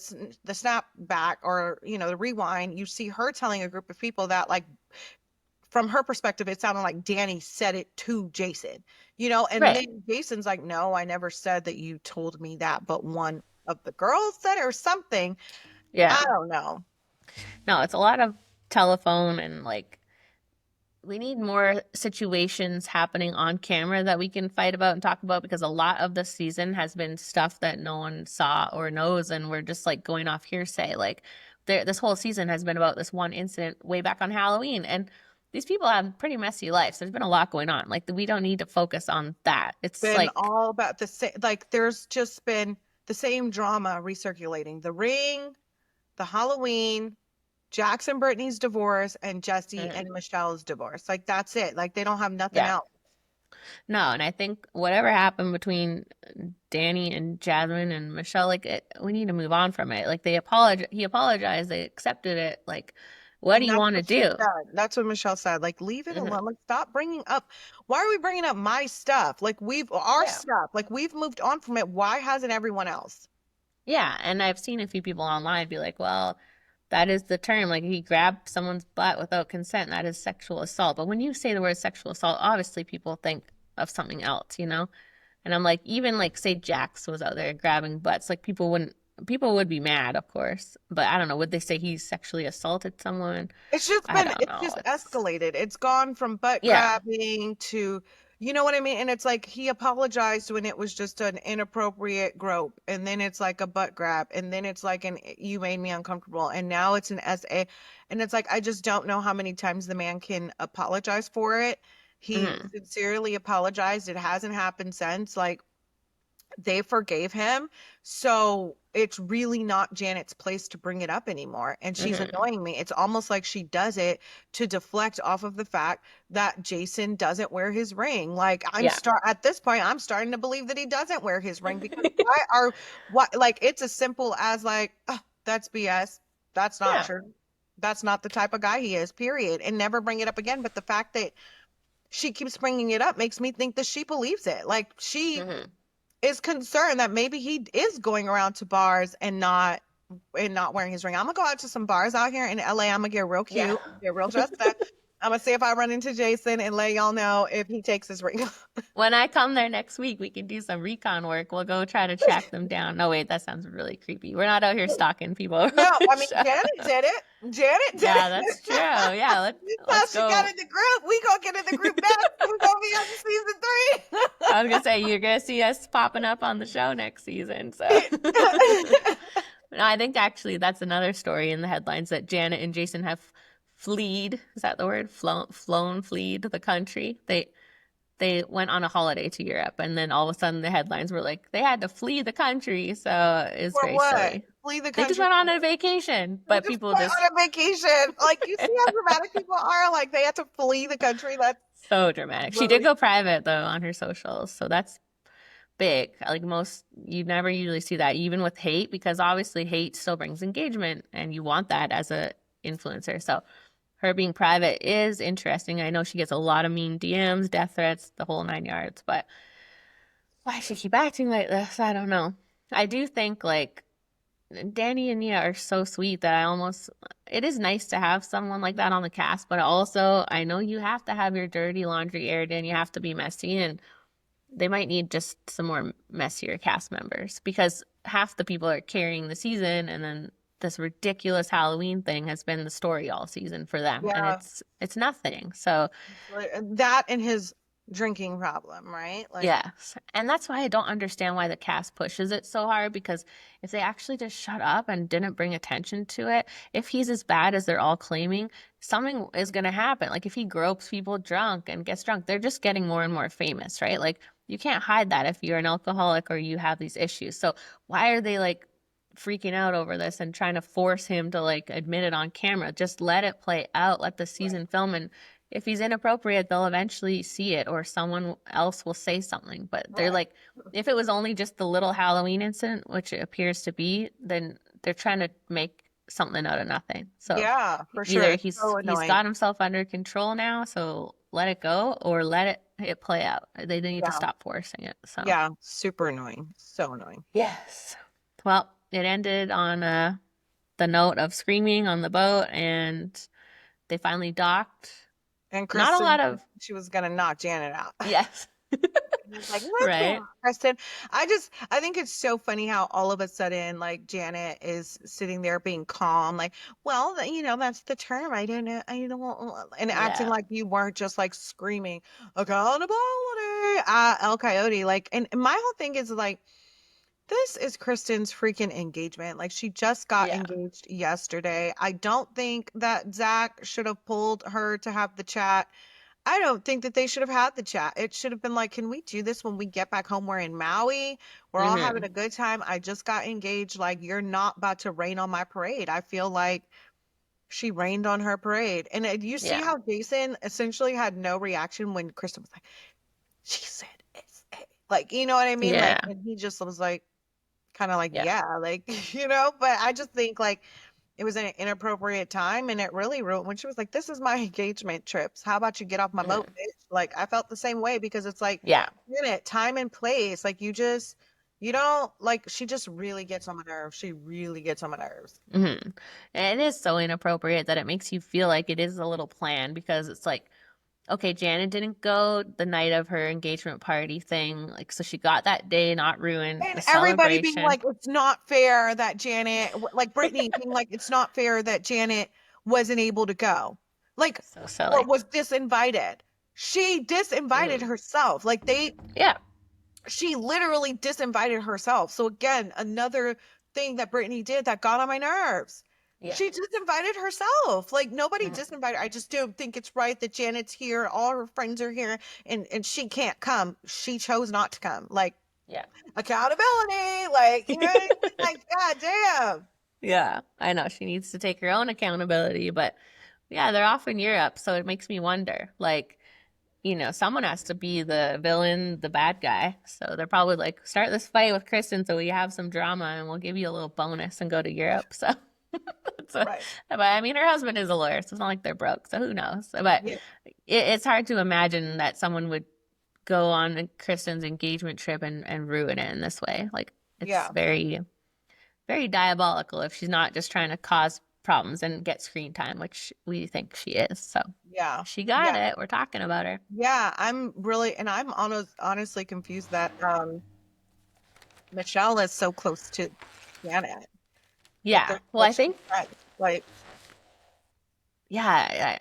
[SPEAKER 2] snap back or the rewind, you see her telling a group of people that like from her perspective, it sounded like Danny said it to Jason. And
[SPEAKER 3] Right.
[SPEAKER 2] then Jason's like, no, I never said that you told me that, but one of the girls said it or something.
[SPEAKER 3] Yeah.
[SPEAKER 2] I don't know.
[SPEAKER 3] No, it's a lot of telephone and like we need more situations happening on camera that we can fight about and talk about because a lot of the season has been stuff that no one saw or knows and we're just like going off hearsay. Like this whole season has been about this one incident way back on Halloween and these people have pretty messy lives. There's been a lot going on. Like we don't need to focus on that. It's
[SPEAKER 2] Been
[SPEAKER 3] like,
[SPEAKER 2] all about the same, like there's just been the same drama recirculating. The ring, the Halloween, Jackson Brittany's divorce, and Jesse
[SPEAKER 3] mm,
[SPEAKER 2] and Michelle's divorce. Like that's it. Like they don't have nothing
[SPEAKER 3] yeah.
[SPEAKER 2] else.
[SPEAKER 3] No, and I think whatever happened between Danny and Jasmine and Michelle, like we need to move on from it. Like he apologized, they accepted it. Like, what do
[SPEAKER 2] And
[SPEAKER 3] you
[SPEAKER 2] that's
[SPEAKER 3] want to
[SPEAKER 2] what she
[SPEAKER 3] do?
[SPEAKER 2] said. That's what Michelle said. Like, leave it
[SPEAKER 3] Hmm.
[SPEAKER 2] alone. Like, stop bringing up. Why are we bringing up my stuff? Like, our
[SPEAKER 3] Yeah.
[SPEAKER 2] stuff. Like, we've moved on from it. Why hasn't everyone else?
[SPEAKER 3] Yeah, and I've seen a few people online be like, well, that is the term. Like, he grabbed someone's butt without consent. That is sexual assault. But when you say the word sexual assault, obviously people think of something else, you know? And I'm like, even like say Jax was out there grabbing butts, like people would be mad, of course. But I don't know, would they say he sexually assaulted someone? I don't
[SPEAKER 2] It's
[SPEAKER 3] know.
[SPEAKER 2] just escalated. It's gone from butt
[SPEAKER 3] Yeah.
[SPEAKER 2] grabbing to, you know what I mean? And it's like he apologized when it was just an inappropriate grope. And then it's like a butt grab. And then it's like you made me uncomfortable. And now it's an SA. And it's like, I just don't know how many times the man can apologize for it. He
[SPEAKER 3] Hmm.
[SPEAKER 2] sincerely apologized. It hasn't happened since. Like, they forgave him. So it's really not Janet's place to bring it up anymore. And she's
[SPEAKER 3] Hmm.
[SPEAKER 2] annoying me. It's almost like she does it to deflect off of the fact that Jason doesn't wear his ring. Like
[SPEAKER 3] Yeah.
[SPEAKER 2] at this point, I'm starting to believe that he doesn't wear his ring because what like it's as simple as like, "Ugh, that's BS. That's not
[SPEAKER 3] Yeah.
[SPEAKER 2] true. That's not the type of guy he is, period. And never bring it up again. But the fact that she keeps bringing it up makes me think that she believes it. Like she
[SPEAKER 3] Hmm.
[SPEAKER 2] is concerned that maybe he is going around to bars and not wearing his ring. I'm gonna go out to some bars out here in LA. I'm gonna get real
[SPEAKER 3] Yeah.
[SPEAKER 2] cute, get real dressed up. I'm gonna see if I run into Jason and let y'all know if he takes his ring.
[SPEAKER 3] When I come there next week, we can do some recon work. We'll go try to track them down. No, wait, that sounds really creepy. We're not out here stalking people on
[SPEAKER 2] No,
[SPEAKER 3] the
[SPEAKER 2] I mean
[SPEAKER 3] show.
[SPEAKER 2] Janet did it. Janet did
[SPEAKER 3] Yeah,
[SPEAKER 2] it.
[SPEAKER 3] that's true. Yeah,
[SPEAKER 2] That's how
[SPEAKER 3] let's
[SPEAKER 2] she got
[SPEAKER 3] go.
[SPEAKER 2] in the group. We gonna get in the group next. We're gonna be on season
[SPEAKER 3] I was gonna say you're gonna see us popping up on the show next season. So,
[SPEAKER 2] 3.
[SPEAKER 3] no, I think actually that's another story in the headlines that Janet and Jason have fleed. Is that the word? Fleed the country. They went on a holiday to Europe, and then all of a sudden the headlines were like they had to flee the country. So it's
[SPEAKER 2] For
[SPEAKER 3] very
[SPEAKER 2] what?
[SPEAKER 3] silly.
[SPEAKER 2] Flee the
[SPEAKER 3] They just
[SPEAKER 2] country.
[SPEAKER 3] went on a vacation,
[SPEAKER 2] They
[SPEAKER 3] but
[SPEAKER 2] just
[SPEAKER 3] people
[SPEAKER 2] went
[SPEAKER 3] just
[SPEAKER 2] on a vacation. Like you see how dramatic people are. Like they had to flee the country. That's
[SPEAKER 3] so dramatic. She did
[SPEAKER 2] really
[SPEAKER 3] go private though on her socials, so that's big. Like you never usually see that, even with hate, because obviously hate still brings engagement, and you want that as a influencer. So her being private is interesting. I know she gets a lot of mean DMs, death threats, the whole 9 yards, but why she keep acting like this, I don't know. I do think like Danny and Nia are so sweet that it is nice to have someone like that on the cast, but also I know you have to have your dirty laundry aired and you have to be messy, and they might need just some more messier cast members because half the people are carrying the season, and then this ridiculous Halloween thing has been the story all season for them, and
[SPEAKER 2] Yeah.
[SPEAKER 3] it's nothing. So
[SPEAKER 2] That and his drinking problem, right? Like,
[SPEAKER 3] yes. And that's why I don't understand why the cast pushes it so hard, because if they actually just shut up and didn't bring attention to it, if he's as bad as they're all claiming, something is going to happen. Like if he gropes people drunk and gets drunk, they're just getting more and more famous, right? Like you can't hide that if you're an alcoholic or you have these issues. So why are they like freaking out over this and trying to force him to like admit it on camera? Just let it play out, let the season film, and if he's inappropriate, they'll eventually see it or someone else will say something. But they're like, if it was only just the little Halloween incident, which it appears to be, then they're trying to make something out of nothing. So
[SPEAKER 2] yeah, for sure.
[SPEAKER 3] either
[SPEAKER 2] It's
[SPEAKER 3] he's
[SPEAKER 2] so
[SPEAKER 3] he's
[SPEAKER 2] annoying.
[SPEAKER 3] got himself under control now, so let it go, or let it play out. They need to
[SPEAKER 2] Yeah.
[SPEAKER 3] stop forcing it. So
[SPEAKER 2] Yeah, super annoying. So annoying.
[SPEAKER 3] yes. Well, it ended on the note of screaming on the boat, and they finally docked.
[SPEAKER 2] And
[SPEAKER 3] Not a
[SPEAKER 2] Kristen,
[SPEAKER 3] lot of
[SPEAKER 2] she was gonna knock Janet out.
[SPEAKER 3] yes.
[SPEAKER 2] It's like, look
[SPEAKER 3] Right.
[SPEAKER 2] here, Kristen. I think it's so funny how all of a sudden, like Janet is sitting there being calm, like, well, that's the term. I don't know, and acting
[SPEAKER 3] Yeah.
[SPEAKER 2] like you weren't just like screaming accountability, El Coyote. Like, and my whole thing is like, this is Kristen's freaking engagement. Like she just got
[SPEAKER 3] Yeah.
[SPEAKER 2] engaged yesterday. I don't think that Zach should have pulled her to have the chat. I don't think that they should have had the chat. It should have been like, can we do this when we get back home? We're in Maui. We're all having a good time. I just got engaged. Like, you're not about to rain on my parade. I feel like she rained on her parade. And you see
[SPEAKER 3] Yeah.
[SPEAKER 2] how Jason essentially had no reaction when Kristen was like, she said it's like, you know what I mean?
[SPEAKER 3] Yeah.
[SPEAKER 2] Like, and he just was like, kind of like,
[SPEAKER 3] Yeah.
[SPEAKER 2] yeah, like, but I just think like it was an inappropriate time and it really ruined when she was like, this is my engagement trips. How about you get off my boat, bitch? Like, I felt the same way because it's like,
[SPEAKER 3] Yeah.
[SPEAKER 2] time and place. Like, you don't, like, she just really gets on my nerves. She really gets on my nerves.
[SPEAKER 3] And it is so inappropriate that it makes you feel like it is a little plan, because it's like, okay, Janet didn't go the night of her engagement party thing. Like, so she got that day not ruined,
[SPEAKER 2] And
[SPEAKER 3] the
[SPEAKER 2] everybody being
[SPEAKER 3] celebration.
[SPEAKER 2] like, it's not fair that Janet, like Brittany being like, it's not fair that Janet wasn't able to go. Like,
[SPEAKER 3] So silly.
[SPEAKER 2] or was disinvited. She disinvited herself. Like
[SPEAKER 3] Yeah.
[SPEAKER 2] she literally disinvited herself. So again, another thing that Brittany did that got on my nerves.
[SPEAKER 3] Yeah.
[SPEAKER 2] She disinvited herself. Like nobody disinvited. I just don't think it's right that Janet's here, all her friends are here, and she can't come. She chose not to come. Like,
[SPEAKER 3] Yeah.
[SPEAKER 2] accountability. Like, like, god damn.
[SPEAKER 3] Yeah. I know she needs to take her own accountability, but yeah, they're off in Europe, so it makes me wonder, like, someone has to be the villain, the bad guy. So they're probably like, start this fight with Kristen so we have some drama and we'll give you a little bonus and go to Europe. So,
[SPEAKER 2] Right.
[SPEAKER 3] But I mean, her husband is a lawyer, so it's not like they're broke. So who knows? But
[SPEAKER 2] Yeah.
[SPEAKER 3] it's hard to imagine that someone would go on Kristen's engagement trip and ruin it in this way. Like, it's very, very diabolical if she's not just trying to cause problems and get screen time, which we think she is. So
[SPEAKER 2] Yeah.
[SPEAKER 3] she got it. We're talking about her.
[SPEAKER 2] Yeah, I'm honestly confused that Michelle is so close to Janet.
[SPEAKER 3] Yeah.
[SPEAKER 2] Like,
[SPEAKER 3] Well, I think,
[SPEAKER 2] like,
[SPEAKER 3] yeah,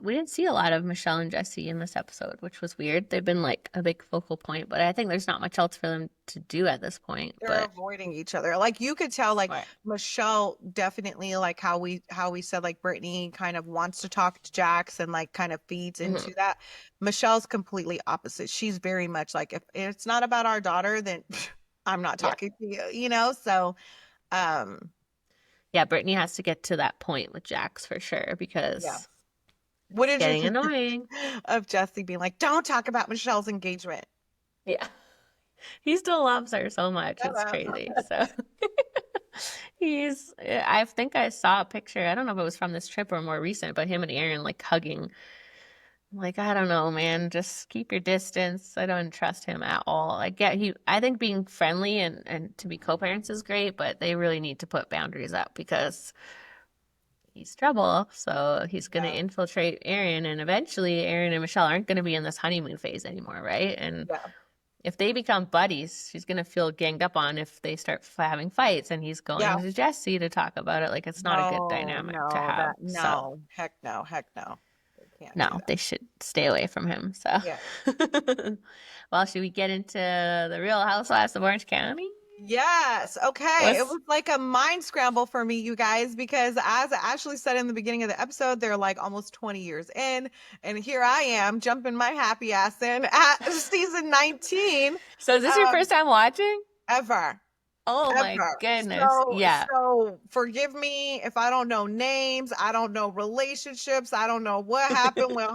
[SPEAKER 3] we didn't see a lot of Michelle and Jesse in this episode, which was weird. They've been like a big focal point, but I think there's not much else for them to do at this point.
[SPEAKER 2] they're avoiding each other. Like you could tell, like Michelle definitely, like how we said, like Brittany kind of wants to talk to Jax and like kind of feeds into that. Michelle's completely opposite. She's very much like, if it's not about our daughter, then I'm not talking to you. So,
[SPEAKER 3] yeah, Brittany has to get to that point with Jax for sure, because
[SPEAKER 2] what did
[SPEAKER 3] getting
[SPEAKER 2] you think
[SPEAKER 3] annoying
[SPEAKER 2] of Jesse being like, don't talk about Michelle's engagement?
[SPEAKER 3] Yeah. He still loves her so much.
[SPEAKER 2] Shut
[SPEAKER 3] It's
[SPEAKER 2] up.
[SPEAKER 3] crazy. So I think I saw a picture. I don't know if it was from this trip or more recent, but him and Aaron like hugging. Like, I don't know, man. Just keep your distance. I don't trust him at all. I think being friendly and to be co-parents is great, but they really need to put boundaries up because he's trouble. So he's going to
[SPEAKER 2] Yeah,
[SPEAKER 3] infiltrate Aaron, and eventually Aaron and Michelle aren't going to be in this honeymoon phase anymore, right? And
[SPEAKER 2] yeah,
[SPEAKER 3] if they become buddies, she's going to feel ganged up on if they start having fights, and he's going
[SPEAKER 2] yeah.
[SPEAKER 3] to Jesse to talk about it. Like, it's not a good
[SPEAKER 2] No,
[SPEAKER 3] dynamic to
[SPEAKER 2] no,
[SPEAKER 3] have. So,
[SPEAKER 2] heck no, heck no. They can't do
[SPEAKER 3] no,
[SPEAKER 2] that.
[SPEAKER 3] they should stay away from him. So,
[SPEAKER 2] Yeah.
[SPEAKER 3] well, should we get into the Real Housewives of Orange County?
[SPEAKER 2] Yes. Okay. It
[SPEAKER 3] What's
[SPEAKER 2] was like a mind scramble for me, you guys, because as Ashley said in the beginning of the episode, they're like almost 20 years in. And here I am jumping my happy ass in at season 19.
[SPEAKER 3] so? Is this your
[SPEAKER 2] Um,
[SPEAKER 3] first time watching?
[SPEAKER 2] ever.
[SPEAKER 3] Oh my
[SPEAKER 2] Ever.
[SPEAKER 3] goodness!
[SPEAKER 2] So,
[SPEAKER 3] Yeah,
[SPEAKER 2] so forgive me if I don't know names, I don't know relationships, I don't know what happened with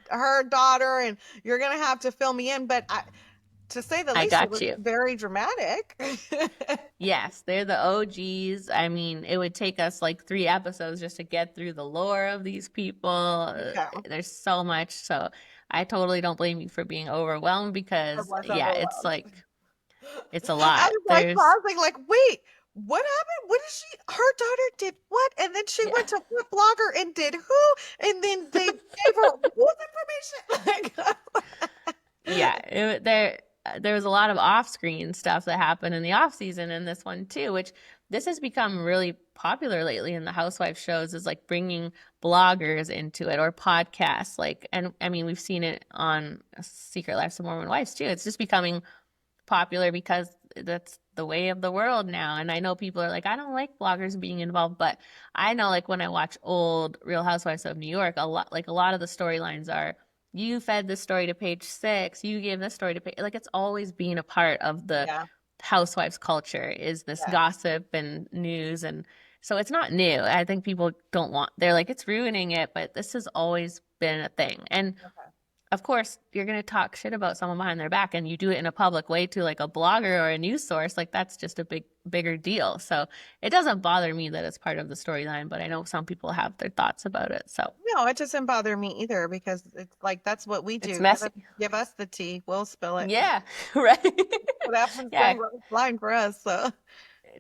[SPEAKER 2] her daughter, and you're gonna have to fill me in. But to say the
[SPEAKER 3] I
[SPEAKER 2] least, it
[SPEAKER 3] got
[SPEAKER 2] was
[SPEAKER 3] you.
[SPEAKER 2] very dramatic.
[SPEAKER 3] Yes, they're the OGs. I mean, it would take us like 3 episodes just to get through the lore of these people.
[SPEAKER 2] Yeah,
[SPEAKER 3] There's so much. So I totally don't blame you for being overwhelmed
[SPEAKER 2] I
[SPEAKER 3] because,
[SPEAKER 2] was
[SPEAKER 3] yeah, it's
[SPEAKER 2] overwhelmed.
[SPEAKER 3] like, it's a
[SPEAKER 2] I
[SPEAKER 3] lot.
[SPEAKER 2] was like
[SPEAKER 3] There's,
[SPEAKER 2] pausing, like, wait, what happened? What did she? Her daughter did what? And then she
[SPEAKER 3] yeah,
[SPEAKER 2] went to what blogger and did who? And then they gave her whose information? Like,
[SPEAKER 3] yeah, there was a lot of off-screen stuff that happened in the off season in this one too, which this has become really popular lately in the housewife shows is like bringing bloggers into it or podcasts like and I mean we've seen it on Secret Lives of Mormon Wives too. It's just becoming popular because that's the way of the world now. And I know people are like, I don't like bloggers being involved, but I know like when I watch old Real Housewives of New York, a lot of the storylines are you fed this story to page 6, you gave this story to page like it's always been a part of the
[SPEAKER 2] yeah,
[SPEAKER 3] housewives culture is this
[SPEAKER 2] yeah.
[SPEAKER 3] gossip and news and so it's not new. I think people don't want they're like it's ruining it, but this has always been a thing. And
[SPEAKER 2] Okay.
[SPEAKER 3] of course, you're going to talk shit about someone behind their back and you do it in a public way to like a blogger or a news source, like that's just a bigger deal. So it doesn't bother me that it's part of the storyline, but I know some people have their thoughts about it. So
[SPEAKER 2] No, it doesn't bother me either because it's like that's what we
[SPEAKER 3] it's
[SPEAKER 2] do.
[SPEAKER 3] messy.
[SPEAKER 2] Give us the tea, we'll spill it.
[SPEAKER 3] Yeah, right.
[SPEAKER 2] What happens
[SPEAKER 3] Yeah,
[SPEAKER 2] on Love is Blind for us? So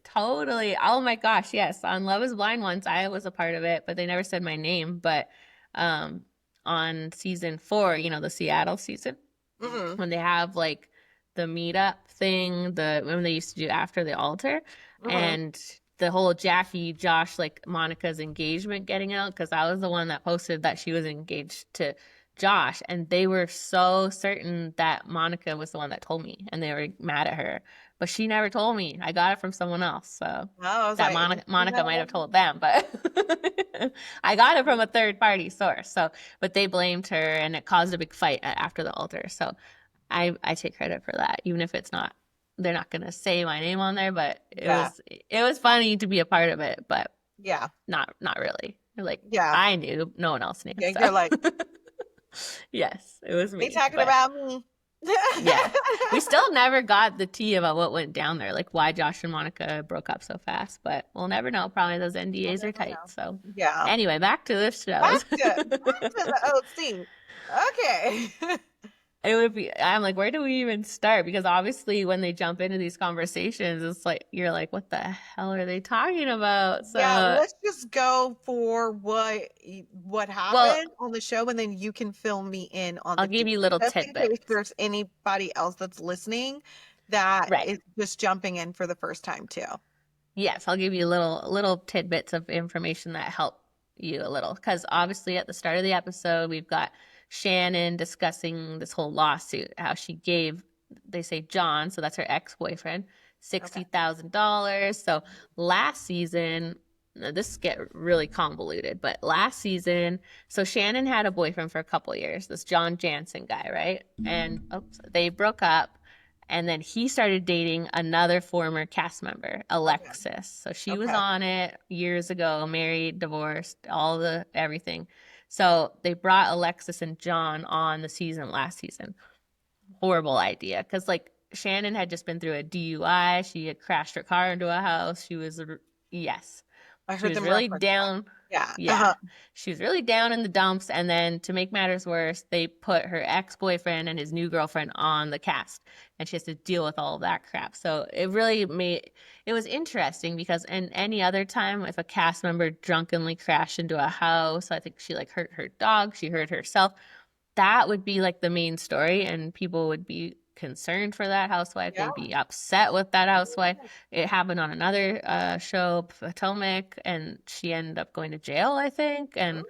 [SPEAKER 3] totally. Oh my gosh, yes. On Love is Blind once, I was a part of it, but they never said my name. But um, on season 4, the Seattle season,
[SPEAKER 2] mm-hmm,
[SPEAKER 3] when they have like the meetup thing, when they used to do after the altar,
[SPEAKER 2] mm-hmm.
[SPEAKER 3] and the whole Jackie, Josh, like Monica's engagement getting out, because I was the one that posted that she was engaged to Josh, and they were so certain that Monica was the one that told me, and they were mad at her. But she never told me. I got it from someone else. So
[SPEAKER 2] I was
[SPEAKER 3] that
[SPEAKER 2] like,
[SPEAKER 3] Monica might have told them, but I got it from a third party source. So, but they blamed her, and it caused a big fight after the altar. So, I take credit for that, even if it's not. They're not gonna say my name on there, but
[SPEAKER 2] yeah,
[SPEAKER 3] it was funny to be a part of it, but
[SPEAKER 2] yeah,
[SPEAKER 3] not really. Like
[SPEAKER 2] yeah,
[SPEAKER 3] I knew, no one else knew.
[SPEAKER 2] yeah.
[SPEAKER 3] So
[SPEAKER 2] You're like,
[SPEAKER 3] yes, it was
[SPEAKER 2] they
[SPEAKER 3] me.
[SPEAKER 2] talking
[SPEAKER 3] But
[SPEAKER 2] about me.
[SPEAKER 3] yeah, we still never got the tea about what went down there, like why Josh and Monica broke up so fast. But we'll never know. Probably those
[SPEAKER 2] We'll
[SPEAKER 3] NDAs are
[SPEAKER 2] never
[SPEAKER 3] tight.
[SPEAKER 2] know.
[SPEAKER 3] So
[SPEAKER 2] Yeah.
[SPEAKER 3] anyway, back to this show.
[SPEAKER 2] Back to the OC. Okay.
[SPEAKER 3] It would be, I'm like, where do we even start? Because obviously, when they jump into these conversations, it's like, you're like, what the hell are they talking about?
[SPEAKER 2] Yeah,
[SPEAKER 3] So,
[SPEAKER 2] let's just go for what
[SPEAKER 3] well,
[SPEAKER 2] happened on the show, and then you can fill me in on
[SPEAKER 3] I'll
[SPEAKER 2] the
[SPEAKER 3] give you
[SPEAKER 2] details,
[SPEAKER 3] little
[SPEAKER 2] just in case
[SPEAKER 3] tidbits.
[SPEAKER 2] there's anybody else that's listening that
[SPEAKER 3] Right.
[SPEAKER 2] is just jumping in for the first time too.
[SPEAKER 3] Yes, I'll give you little tidbits of information that help you a little. Because obviously, at the start of the episode, we've got Shannon discussing this whole lawsuit, how she gave, they say John, so that's her ex-boyfriend, $60,000. So last season, this get really convoluted, but last season, so Shannon had a boyfriend for a couple years, this John Jansen guy, right? And they broke up. And then he started dating another former cast member, Alexis. So she was
[SPEAKER 2] Okay.
[SPEAKER 3] on it years ago, married, divorced, everything. So they brought Alexis and John on the season last season. Horrible idea. Because, like, Shannon had just been through a DUI. She had crashed her car into a house. Yes.
[SPEAKER 2] I
[SPEAKER 3] She
[SPEAKER 2] heard
[SPEAKER 3] was
[SPEAKER 2] them
[SPEAKER 3] really
[SPEAKER 2] reference that.
[SPEAKER 3] down.
[SPEAKER 2] Yeah.
[SPEAKER 3] Yeah. She was really down in the dumps. And then to make matters worse, they put her ex-boyfriend and his new girlfriend on the cast. And she has to deal with all of that crap. So it was interesting because in any other time, if a cast member drunkenly crashed into a house, I think she like hurt her dog, she hurt herself, that would be like the main story and people would be concerned for that housewife.
[SPEAKER 2] Yeah.
[SPEAKER 3] They'd be upset with that housewife. It happened on another show, Potomac, and she ended up going to jail, I think. And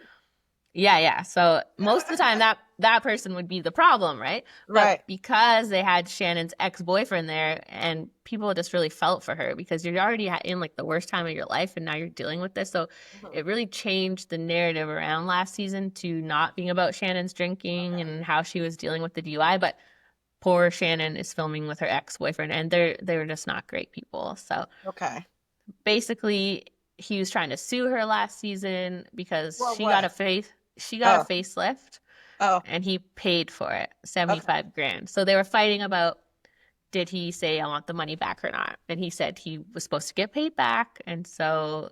[SPEAKER 3] yeah. So most of the time that person would be the problem, right?
[SPEAKER 2] Right.
[SPEAKER 3] But because they had Shannon's ex-boyfriend there and people just really felt for her because you're already in like the worst time of your life and now you're dealing with this. So it really changed the narrative around last season to not being about Shannon's drinking and how she was dealing with the DUI, but poor Shannon is filming with her ex-boyfriend and they were just not great people. So
[SPEAKER 2] Okay.
[SPEAKER 3] basically he was trying to sue her last season because
[SPEAKER 2] For
[SPEAKER 3] she
[SPEAKER 2] what?
[SPEAKER 3] got a facelift.
[SPEAKER 2] Oh.
[SPEAKER 3] And he paid for it, 75 grand. So they were fighting about, did he say I want the money back or not? And he said he was supposed to get paid back, and so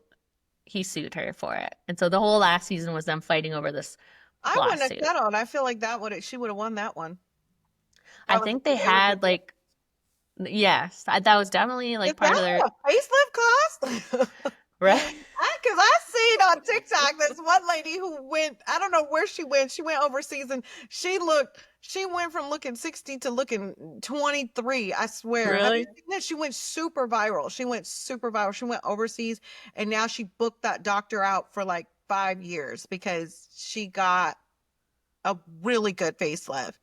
[SPEAKER 3] he sued her for it. And so the whole last season was them fighting over this
[SPEAKER 2] I wouldn't have
[SPEAKER 3] lawsuit.
[SPEAKER 2] settled. I feel like she would have won that one.
[SPEAKER 3] I think they had like, yes, that was definitely like part of their
[SPEAKER 2] a facelift cost.
[SPEAKER 3] right.
[SPEAKER 2] Because I seen on TikTok this one lady who went, I don't know where she went. She went overseas and she went from looking 60 to looking 23. I swear.
[SPEAKER 3] Really?
[SPEAKER 2] Have you seen that? She went super viral. She went overseas and now she booked that doctor out for like 5 years because she got a really good facelift.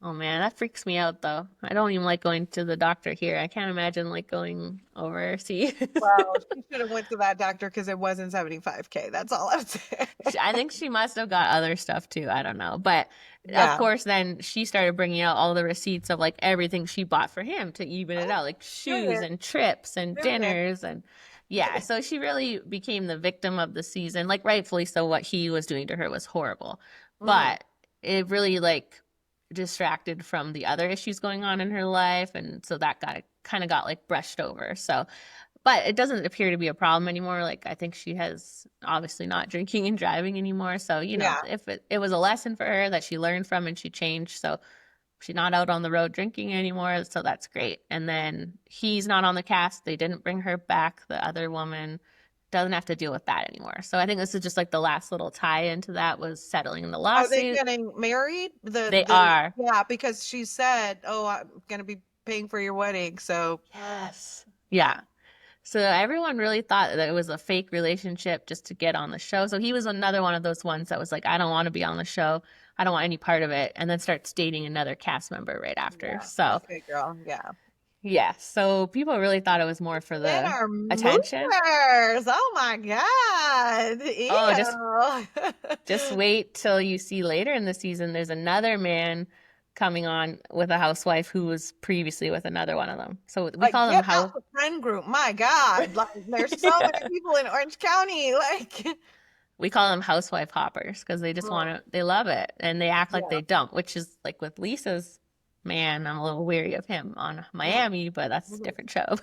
[SPEAKER 3] Oh man, that freaks me out though. I don't even like going to the doctor here. I can't imagine like going overseas.
[SPEAKER 2] Well, she should have went to that doctor because it wasn't $75K. That's all I'm saying.
[SPEAKER 3] I think she must have got other stuff too. I don't know. But
[SPEAKER 2] Yeah.
[SPEAKER 3] of course, then she started bringing out all the receipts of like everything she bought for him to even it out, like shoes and trips and dinners. And yeah, so she really became the victim of the season. Like rightfully so, what he was doing to her was horrible. But it really like distracted from the other issues going on in her life. And so that kind of got like brushed over. So but it doesn't appear to be a problem anymore. Like I think she has obviously not drinking and driving anymore. So, you know, if it was a lesson for her that she learned from and she changed. So she's not out on the road drinking anymore. So that's great. And then he's not on the cast. They didn't bring her back. The other woman doesn't have to deal with that anymore. So I think this is just like the last little tie into that was settling the lawsuit.
[SPEAKER 2] Are they getting married?
[SPEAKER 3] They are.
[SPEAKER 2] Yeah, because she said, "Oh, I'm going to be paying for your wedding." So
[SPEAKER 3] yes. Yeah. So everyone really thought that it was a fake relationship just to get on the show. So he was another one of those ones that was like, I don't want to be on the show. I don't want any part of it. And then starts dating another cast member right after.
[SPEAKER 2] Yeah,
[SPEAKER 3] so
[SPEAKER 2] okay, girl. Yeah.
[SPEAKER 3] Yeah. So people really thought it was more for the attention.
[SPEAKER 2] Movers. Oh my God. Ew.
[SPEAKER 3] Oh, just wait till you see later in the season. There's another man coming on with a housewife who was previously with another one of them. So we call them
[SPEAKER 2] the friend group. My God. Like there's so many people in Orange County. Like
[SPEAKER 3] we call them housewife hoppers because they just want to, they love it. And they act like they don't, which is like with Lisa's man, I'm a little weary of him on Miami, but that's a different show.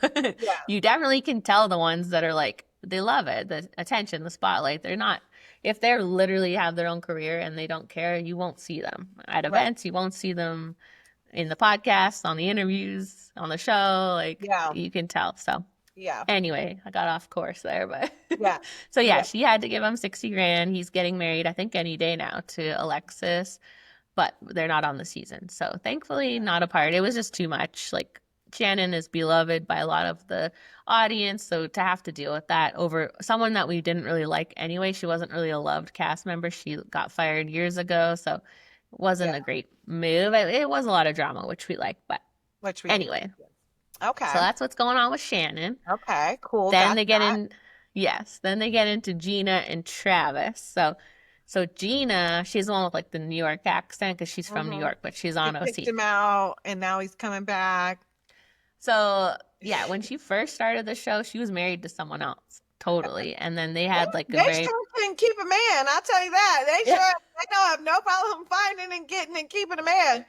[SPEAKER 3] You definitely can tell the ones that are like, they love it, the attention, the spotlight. They're not, if they're literally have their own career and they don't care, you won't see them at events. You won't see them in the podcast, on the interviews, on the show. Like you can tell. So anyway, I got off course there, but so she had to give him 60 grand. He's getting married, I think any day now, to Alexis, but they're not on the season. So thankfully not a part. It was just too much. Like Shannon is beloved by a lot of the audience. So to have to deal with that over someone that we didn't really like anyway, she wasn't really a loved cast member. She got fired years ago. So it wasn't a great move. It was a lot of drama, which we like, but anyway.
[SPEAKER 2] Okay.
[SPEAKER 3] So that's what's going on with Shannon.
[SPEAKER 2] Okay, cool.
[SPEAKER 3] Then they get into Gina and Travis. So Gina, she's the one with like the New York accent because she's from New York, but she's on OC.
[SPEAKER 2] Kicked him out, and now he's coming back.
[SPEAKER 3] So yeah, when she first started the show, she was married to someone else, totally. And then they had like
[SPEAKER 2] they sure couldn't keep a man. I'll tell you that. They sure know I have no problem finding and getting and keeping a man.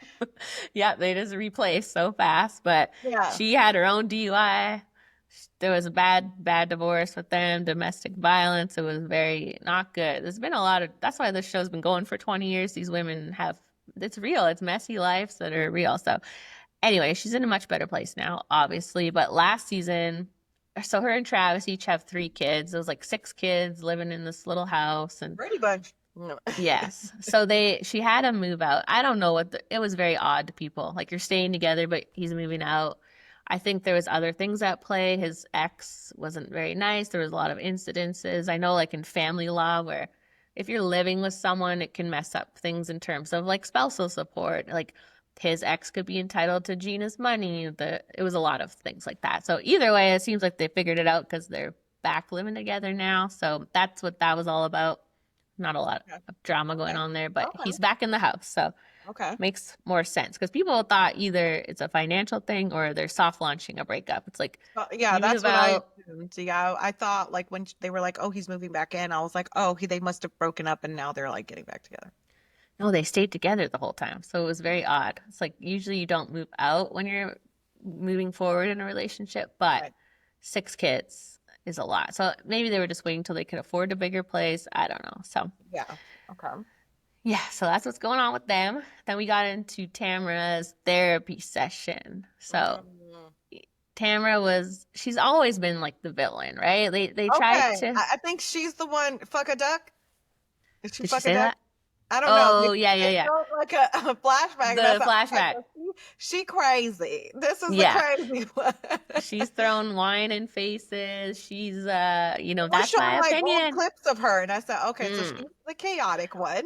[SPEAKER 3] Yeah, they just replaced so fast. But
[SPEAKER 2] Yeah.
[SPEAKER 3] she had her own DUI. There was a bad divorce with them, domestic violence. It was very not good. There's been a lot of, that's why this show's been going for 20 years. These women have, it's real. It's messy lives that are real. So anyway, she's in a much better place now, obviously. But last season, so her and Travis each have 3 kids. It was like 6 kids living in this little house. And
[SPEAKER 2] Brady Bunch. No.
[SPEAKER 3] yes. So she had him move out. I don't know it was very odd to people. Like you're staying together, but he's moving out. I think there was other things at play. His ex wasn't very nice. There was a lot of incidences. I know like in family law where if you're living with someone, it can mess up things in terms of like spousal support. Like his ex could be entitled to Gina's money. It was a lot of things like that. So either way, it seems like they figured it out because they're back living together now. So that's what that was all about. Not a lot of drama going on there, but he's back in the house. So makes more sense because people thought either it's a financial thing or they're soft launching a breakup. It's like,
[SPEAKER 2] yeah, that's what I assumed. Yeah, I thought like when they were like, oh, he's moving back in, I was like, oh, they must have broken up and now they're like getting back together.
[SPEAKER 3] No, they stayed together the whole time. So it was very odd. It's like usually you don't move out when you're moving forward in a relationship, but 6 kids is a lot. So maybe they were just waiting till they could afford a bigger place. I don't know. So
[SPEAKER 2] yeah. Okay.
[SPEAKER 3] Yeah, so that's what's going on with them. Then we got into Tamara's therapy session. So she's always been like the villain, right? They tried to.
[SPEAKER 2] I think she's the one. Fuck a duck.
[SPEAKER 3] Did she say that?
[SPEAKER 2] I don't know.
[SPEAKER 3] Oh, yeah.
[SPEAKER 2] Like a flashback.
[SPEAKER 3] The flashback.
[SPEAKER 2] She crazy. This is the crazy one.
[SPEAKER 3] She's throwing wine in faces. She's, that's my
[SPEAKER 2] like
[SPEAKER 3] opinion.
[SPEAKER 2] Old clips of her, and I said, okay, so she's the chaotic one.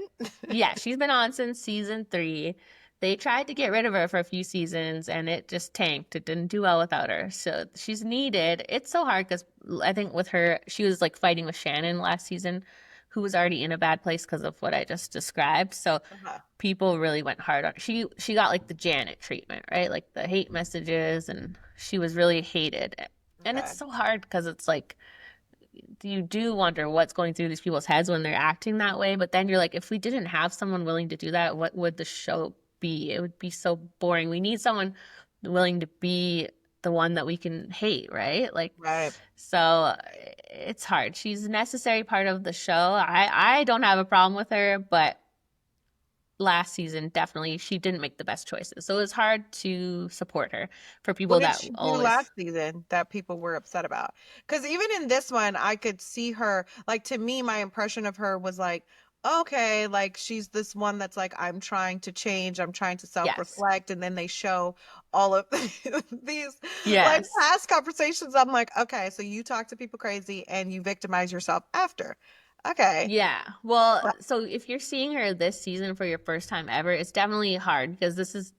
[SPEAKER 3] Yeah, she's been on since season 3. They tried to get rid of her for a few seasons, and it just tanked. It didn't do well without her. So she's needed. It's so hard because I think with her, she was like fighting with Shannon last season, who was already in a bad place because of what I just described. So people really went hard on her. She got like the Janet treatment, right? Like the hate messages, and she was really hated. And it's so hard because it's like, you do wonder what's going through these people's heads when they're acting that way. But then you're like, if we didn't have someone willing to do that, what would the show be? It would be so boring. We need someone willing to be the one that we can hate, right? Like, so it's hard. She's a necessary part of the show. I don't have a problem with her, but last season, definitely, she didn't make the best choices. So it was hard to support her for people
[SPEAKER 2] what
[SPEAKER 3] that
[SPEAKER 2] did she
[SPEAKER 3] always
[SPEAKER 2] do last season that people were upset about. Because even in this one, I could see her, like, to me, my impression of her was like, okay, like she's this one that's like, I'm trying to change, I'm trying to self-reflect, and then they show all of these like past conversations. I'm like, okay, so you talk to people crazy and you victimize yourself after. Okay.
[SPEAKER 3] Yeah. Well, so if you're seeing her this season for your first time ever, it's definitely hard because this is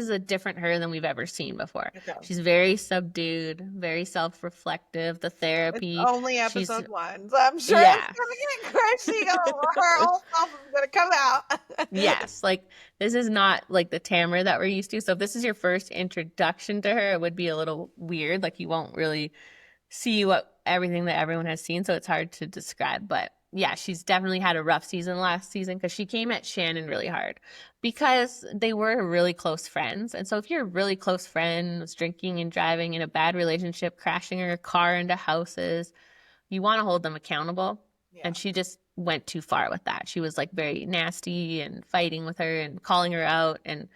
[SPEAKER 3] a different her than we've ever seen before. She's very subdued, very self-reflective. The therapy.
[SPEAKER 2] It's only episode 1, so I'm sure it's gonna get crazy. Her whole self is gonna come out.
[SPEAKER 3] Yes, like this is not like the Tamara that we're used to. So if this is your first introduction to her, it would be a little weird. Like you won't really see everything that everyone has seen, so it's hard to describe. But yeah, she's definitely had a rough season last season because she came at Shannon really hard because they were really close friends. And so if you're a really close friend, was drinking and driving in a bad relationship, crashing her car into houses, you want to hold them accountable. And she just went too far with that. She was like very nasty and fighting with her and calling her out. And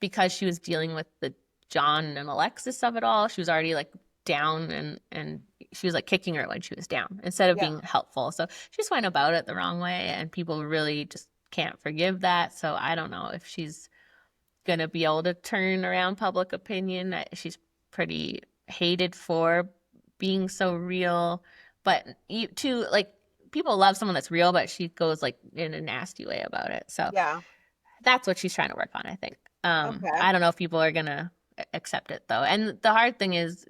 [SPEAKER 3] because she was dealing with the John and Alexis of it all, she was already like down and she was like kicking her when she was down instead of being helpful. So she just went about it the wrong way and people really just can't forgive that. So I don't know if she's going to be able to turn around public opinion. She's pretty hated for being so real, but like people love someone that's real, but she goes like in a nasty way about it. So that's what she's trying to work on, I think. I don't know if people are going to accept it though. And the hard thing is,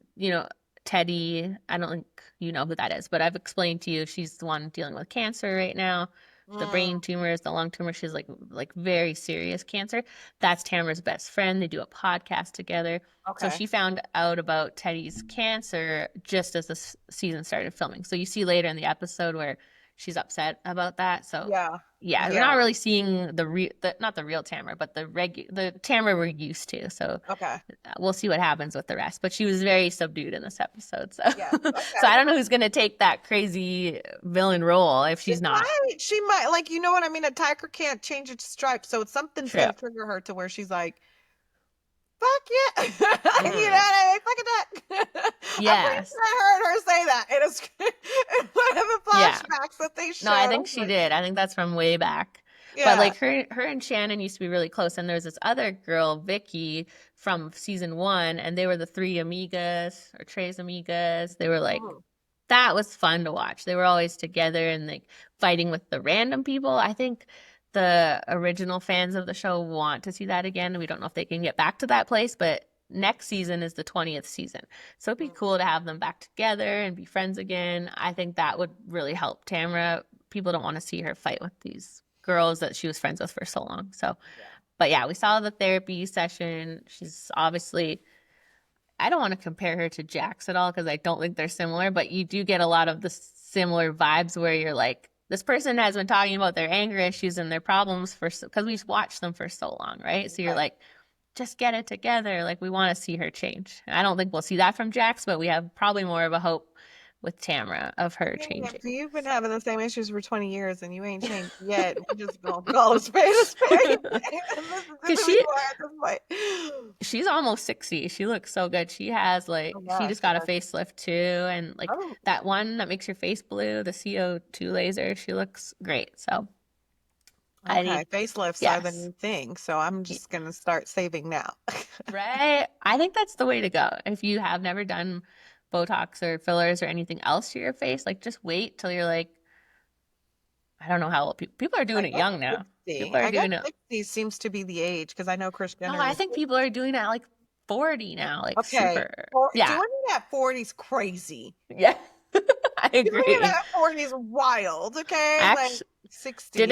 [SPEAKER 3] Teddy, I don't think you know who that is, but I've explained to you, she's the one dealing with cancer right now. The brain tumors, the lung tumor, she's like very serious cancer. That's Tamara's best friend. They do a podcast together. So she found out about Teddy's cancer just as the season started filming. So you see later in the episode where she's upset about that. So
[SPEAKER 2] Yeah.
[SPEAKER 3] yeah, we're not really seeing not the real Tamara, but the Tamara we're used to. So
[SPEAKER 2] Okay.
[SPEAKER 3] we'll see what happens with the rest. But she was very subdued in this episode. So
[SPEAKER 2] Yeah.
[SPEAKER 3] so
[SPEAKER 2] Okay.
[SPEAKER 3] I don't know who's gonna take that crazy villain role if she's not.
[SPEAKER 2] She might, like, you know what I mean? A tiger can't change its stripes, so something's
[SPEAKER 3] True.
[SPEAKER 2] gonna trigger her to where she's like, fuck yeah. You know what
[SPEAKER 3] Mm.
[SPEAKER 2] I mean? Fuck that. I'm pretty
[SPEAKER 3] Yes.
[SPEAKER 2] sure I heard her say that in one of the
[SPEAKER 3] Yeah.
[SPEAKER 2] flashbacks that they showed.
[SPEAKER 3] No, I think she did. I think that's from way back.
[SPEAKER 2] Yeah.
[SPEAKER 3] But like her and Shannon used to be really close, and there's this other girl, Vicky, from season 1, and they were the three amigas or Tres amigas. They were like, that was fun to watch. They were always together and like fighting with the random people. I think the original fans of the show want to see that again. We don't know if they can get back to that place, but next season is the 20th season. So it'd be cool to have them back together and be friends again. I think that would really help Tamara. People don't want to see her fight with these girls that she was friends with for so long. So, but yeah, we saw the therapy session. She's obviously, I don't want to compare her to Jax at all because I don't think they're similar, but you do get a lot of the similar vibes where you're like, this person has been talking about their anger issues and their problems because we've watched them for so long, right? So you're like, just get it together. Like, we want to see her change. I don't think we'll see that from Jax, but we have probably more of a hope with Tamara of her changing.
[SPEAKER 2] If you've been having the same issues for 20 years and you ain't changed yet, we're just gonna call a spade a spade. Because
[SPEAKER 3] she's almost 60. She looks so good. She has like, she just got a facelift too, and like that one that makes your face blue, the CO2 laser. She looks great. So
[SPEAKER 2] facelifts are the new thing, so I'm just gonna start saving now.
[SPEAKER 3] Right? I think that's the way to go. If you have never done Botox or fillers or anything else to your face, like just wait till you're like, I don't know how old people are doing it young now.
[SPEAKER 2] 60.
[SPEAKER 3] People are doing it.
[SPEAKER 2] 60 seems to be the age because I know Kris Jenner.
[SPEAKER 3] No, I think people are doing it at like 40 now, like super.
[SPEAKER 2] Yeah, doing it at 40 is crazy.
[SPEAKER 3] Yeah, I agree.
[SPEAKER 2] Doing it at 40 is wild. Okay,
[SPEAKER 3] actually,
[SPEAKER 2] like 60.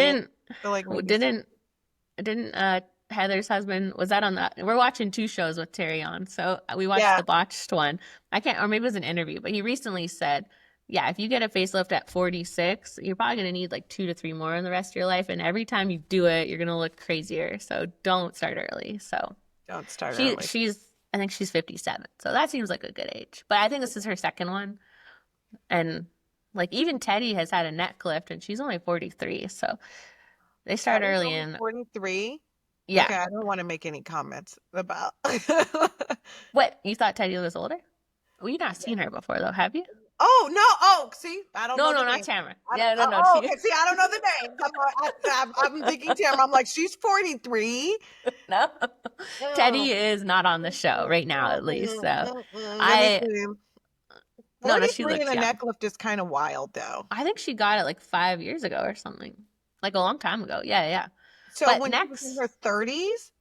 [SPEAKER 2] Didn't
[SPEAKER 3] Heather's husband, was that on the, we're watching 2 shows with Terry on, so we watched the botched one. I can't, or maybe it was an interview, but he recently said, yeah, if you get a facelift at 46, you're probably going to need like 2 to 3 more in the rest of your life, and every time you do it, you're going to look crazier, so don't start early. So
[SPEAKER 2] don't start early.
[SPEAKER 3] I think she's 57, so that seems like a good age, but I think this is her second one, and like even Teddy has had a neck lift, and she's only 43, so they start early in
[SPEAKER 2] 43.
[SPEAKER 3] Yeah.
[SPEAKER 2] Okay, I don't want to make any comments about.
[SPEAKER 3] What? You thought Teddy was older? Well, you've not seen her before, though, have you?
[SPEAKER 2] Oh, no. Oh, see? I don't know.
[SPEAKER 3] No,
[SPEAKER 2] the
[SPEAKER 3] not
[SPEAKER 2] name.
[SPEAKER 3] Tamara.
[SPEAKER 2] See,
[SPEAKER 3] I don't
[SPEAKER 2] know the name. I'm thinking Tamara. I'm like, she's 43.
[SPEAKER 3] No. Teddy is not on the show right now, at least. So
[SPEAKER 2] no, she looks young. A neck lift is kind of wild, though.
[SPEAKER 3] I think she got it like 5 years ago or something. Like a long time ago. Yeah.
[SPEAKER 2] So
[SPEAKER 3] but
[SPEAKER 2] when she was in her 30s?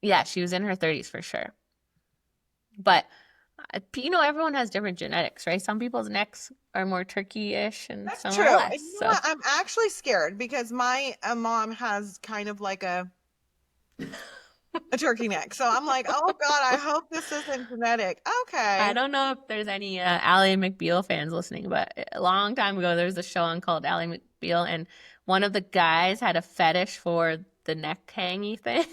[SPEAKER 3] Yeah, she was in her 30s for sure. But, everyone has different genetics, right? Some people's necks are more turkey-ish and some are less.
[SPEAKER 2] And you know what? I'm actually scared because my mom has kind of like a turkey neck. So I'm like, oh, God, I hope this isn't genetic. Okay.
[SPEAKER 3] I don't know if there's any Ally McBeal fans listening, but a long time ago, there was a show on called Ally McBeal, and one of the guys had a fetish for the neck hangy thing.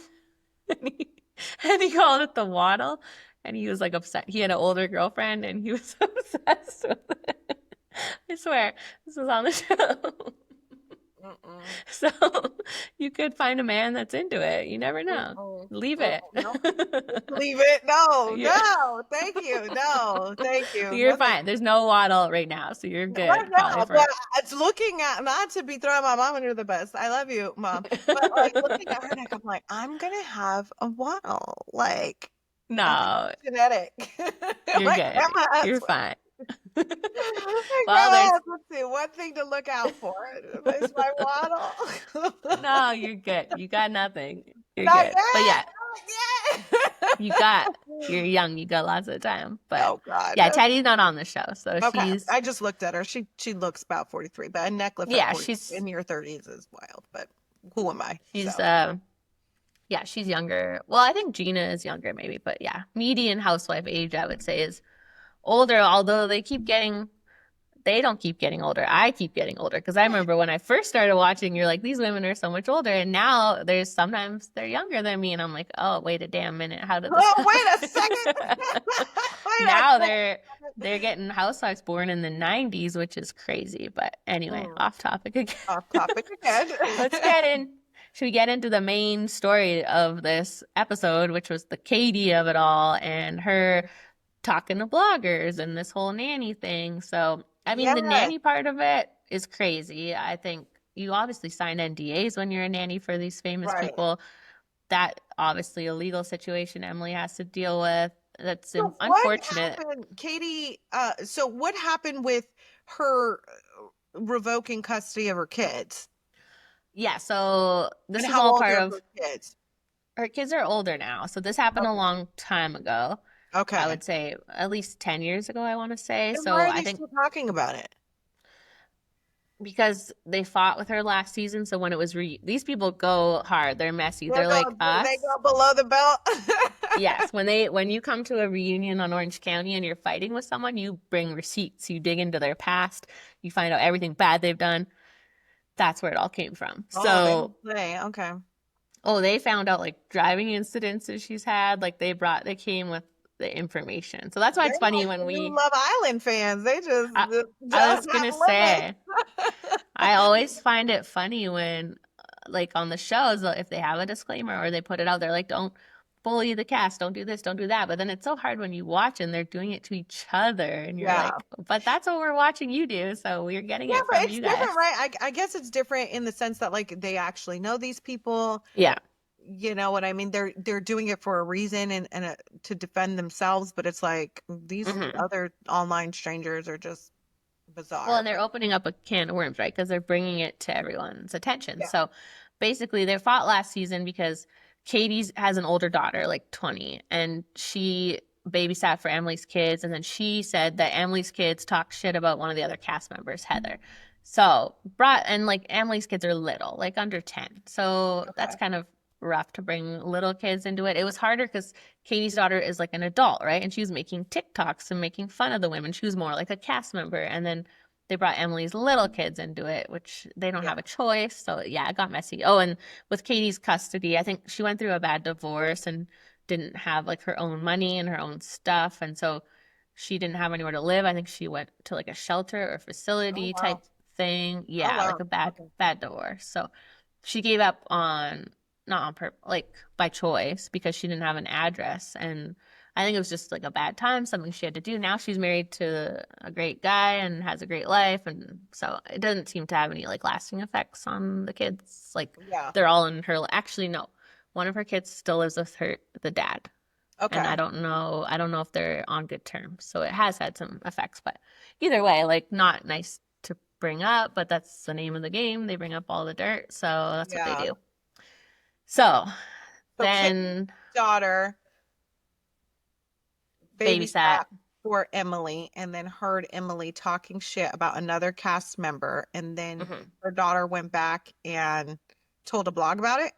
[SPEAKER 3] and he called it the waddle. And he was like upset. He had an older girlfriend and he was obsessed with it. I swear, this was on the show. So you could find a man that's into it. You never know. Leave it.
[SPEAKER 2] No. Leave it. No, no. Thank you. No, thank you.
[SPEAKER 3] You're fine. There's no waddle right now, so you're good.
[SPEAKER 2] Right now, but it's looking at, not to be throwing my mom under the bus. I love you, Mom. But like looking at her neck, I'm like, I'm gonna have a waddle. Like,
[SPEAKER 3] no,
[SPEAKER 2] genetic.
[SPEAKER 3] You're
[SPEAKER 2] like,
[SPEAKER 3] good. You're fine.
[SPEAKER 2] Well, let's see, one thing to look out for is my waddle.
[SPEAKER 3] No, you're good. You got nothing. You're
[SPEAKER 2] Not
[SPEAKER 3] good.
[SPEAKER 2] yet.
[SPEAKER 3] But yeah, you're young. You got lots of time. But
[SPEAKER 2] oh God,
[SPEAKER 3] yeah, Teddy's not on the show, so she's.
[SPEAKER 2] I just looked at her. She looks about 43, but a neck lift.
[SPEAKER 3] Yeah,
[SPEAKER 2] she's in your 30s is wild. But who am I?
[SPEAKER 3] She's yeah, she's younger. Well, I think Gina is younger, maybe, but yeah, median housewife age, I would say, is older. Although they keep getting they don't keep getting older. I keep getting older. Because I remember when I first started watching, you're like, these women are so much older. And now sometimes they're younger than me. And I'm like, oh, wait a damn minute. How did this
[SPEAKER 2] Oh, wait a second. Wait a
[SPEAKER 3] Now
[SPEAKER 2] second.
[SPEAKER 3] they're getting housewives born in the 90s, which is crazy. But anyway, off topic again.
[SPEAKER 2] Off topic again.
[SPEAKER 3] Let's get in. Should we get into the main story of this episode, which was the Katie of it all and her talking to bloggers and this whole nanny thing. So, I mean, the
[SPEAKER 2] Yes.
[SPEAKER 3] nanny part of it is crazy. I think you obviously sign NDAs when you're a nanny for these famous
[SPEAKER 2] Right.
[SPEAKER 3] people. That obviously a legal situation Emily has to deal with. That's
[SPEAKER 2] So what
[SPEAKER 3] unfortunate.
[SPEAKER 2] happened, Katie? So what happened with her revoking custody of her kids?
[SPEAKER 3] Yeah, so this
[SPEAKER 2] And
[SPEAKER 3] is
[SPEAKER 2] how
[SPEAKER 3] all
[SPEAKER 2] old
[SPEAKER 3] part
[SPEAKER 2] are
[SPEAKER 3] of
[SPEAKER 2] her kids?
[SPEAKER 3] her kids are older now. So this happened a
[SPEAKER 2] Okay.
[SPEAKER 3] long time ago.
[SPEAKER 2] Okay.
[SPEAKER 3] I would say at least 10 years ago, I want to say.
[SPEAKER 2] Then
[SPEAKER 3] So
[SPEAKER 2] why are
[SPEAKER 3] I
[SPEAKER 2] they
[SPEAKER 3] think
[SPEAKER 2] still talking about it?
[SPEAKER 3] because they fought with her last season. So when it was these people go hard, they're messy. They're like us.
[SPEAKER 2] They go below the belt.
[SPEAKER 3] Yes, when you come to a reunion on Orange County and you're fighting with someone, you bring receipts. You dig into their past. You find out everything bad they've done. That's where it all came from. So,
[SPEAKER 2] okay.
[SPEAKER 3] they found out like driving incidents that she's had. Like they came with the information. So that's why it's
[SPEAKER 2] They're
[SPEAKER 3] funny
[SPEAKER 2] like
[SPEAKER 3] when
[SPEAKER 2] the new
[SPEAKER 3] we.
[SPEAKER 2] Love Island fans. They just
[SPEAKER 3] I was
[SPEAKER 2] just
[SPEAKER 3] gonna
[SPEAKER 2] have
[SPEAKER 3] say,
[SPEAKER 2] limits.
[SPEAKER 3] I always find it funny when, like on the shows, if they have a disclaimer or they put it out, they're like, "Don't bully the cast, don't do this, don't do that." But then it's so hard when you watch and they're doing it to each other, and you're
[SPEAKER 2] Yeah.
[SPEAKER 3] like, "But that's what we're watching you do, so we're getting
[SPEAKER 2] Yeah,
[SPEAKER 3] it
[SPEAKER 2] but
[SPEAKER 3] from
[SPEAKER 2] it's
[SPEAKER 3] you
[SPEAKER 2] different,
[SPEAKER 3] guys."
[SPEAKER 2] right? I guess it's different in the sense that like they actually know these people.
[SPEAKER 3] Yeah.
[SPEAKER 2] You know what I mean? They're doing it for a reason and to defend themselves, but it's like these
[SPEAKER 3] Mhm.
[SPEAKER 2] other online strangers are just bizarre.
[SPEAKER 3] Well, and they're opening up a can of worms, right? Because they're bringing it to everyone's attention.
[SPEAKER 2] Yeah.
[SPEAKER 3] So basically, they fought last season because Katie's has an older daughter, like 20, and she babysat for Emily's kids. And then she said that Emily's kids talked shit about one of the other cast members, Heather. So like Emily's kids are little, like under 10. So that's
[SPEAKER 2] Okay.
[SPEAKER 3] kind of rough to bring little kids into it. It was harder because Katie's daughter is like an adult, right? And she was making TikToks and making fun of the women. She was more like a cast member. And then they brought Emily's little kids into it, which they don't have a choice. So yeah, it got messy. Oh, and with Katie's custody, I think she went through a bad divorce and didn't have like her own money and her own stuff. And so she didn't have anywhere to live. I think she went to like a shelter or facility
[SPEAKER 2] wow.
[SPEAKER 3] type thing. Yeah,
[SPEAKER 2] wow.
[SPEAKER 3] like a bad,
[SPEAKER 2] Okay.
[SPEAKER 3] bad divorce. So she gave up on, not on purpose, like by choice because she didn't have an address. And I think it was just like a bad time, something she had to do. Now she's married to a great guy and has a great life. And so it doesn't seem to have any like lasting effects on the kids. Like
[SPEAKER 2] Yeah.
[SPEAKER 3] they're all in her, actually, no. One of her kids still lives with the dad.
[SPEAKER 2] Okay.
[SPEAKER 3] And I don't know if they're on good terms. So it has had some effects, but either way, like not nice to bring up, but that's the name of the game. They bring up all the dirt. So that's what they do. So then
[SPEAKER 2] Katie's daughter
[SPEAKER 3] babysat
[SPEAKER 2] for Emily and then heard Emily talking shit about another cast member, and then her daughter went back and told a blog about it.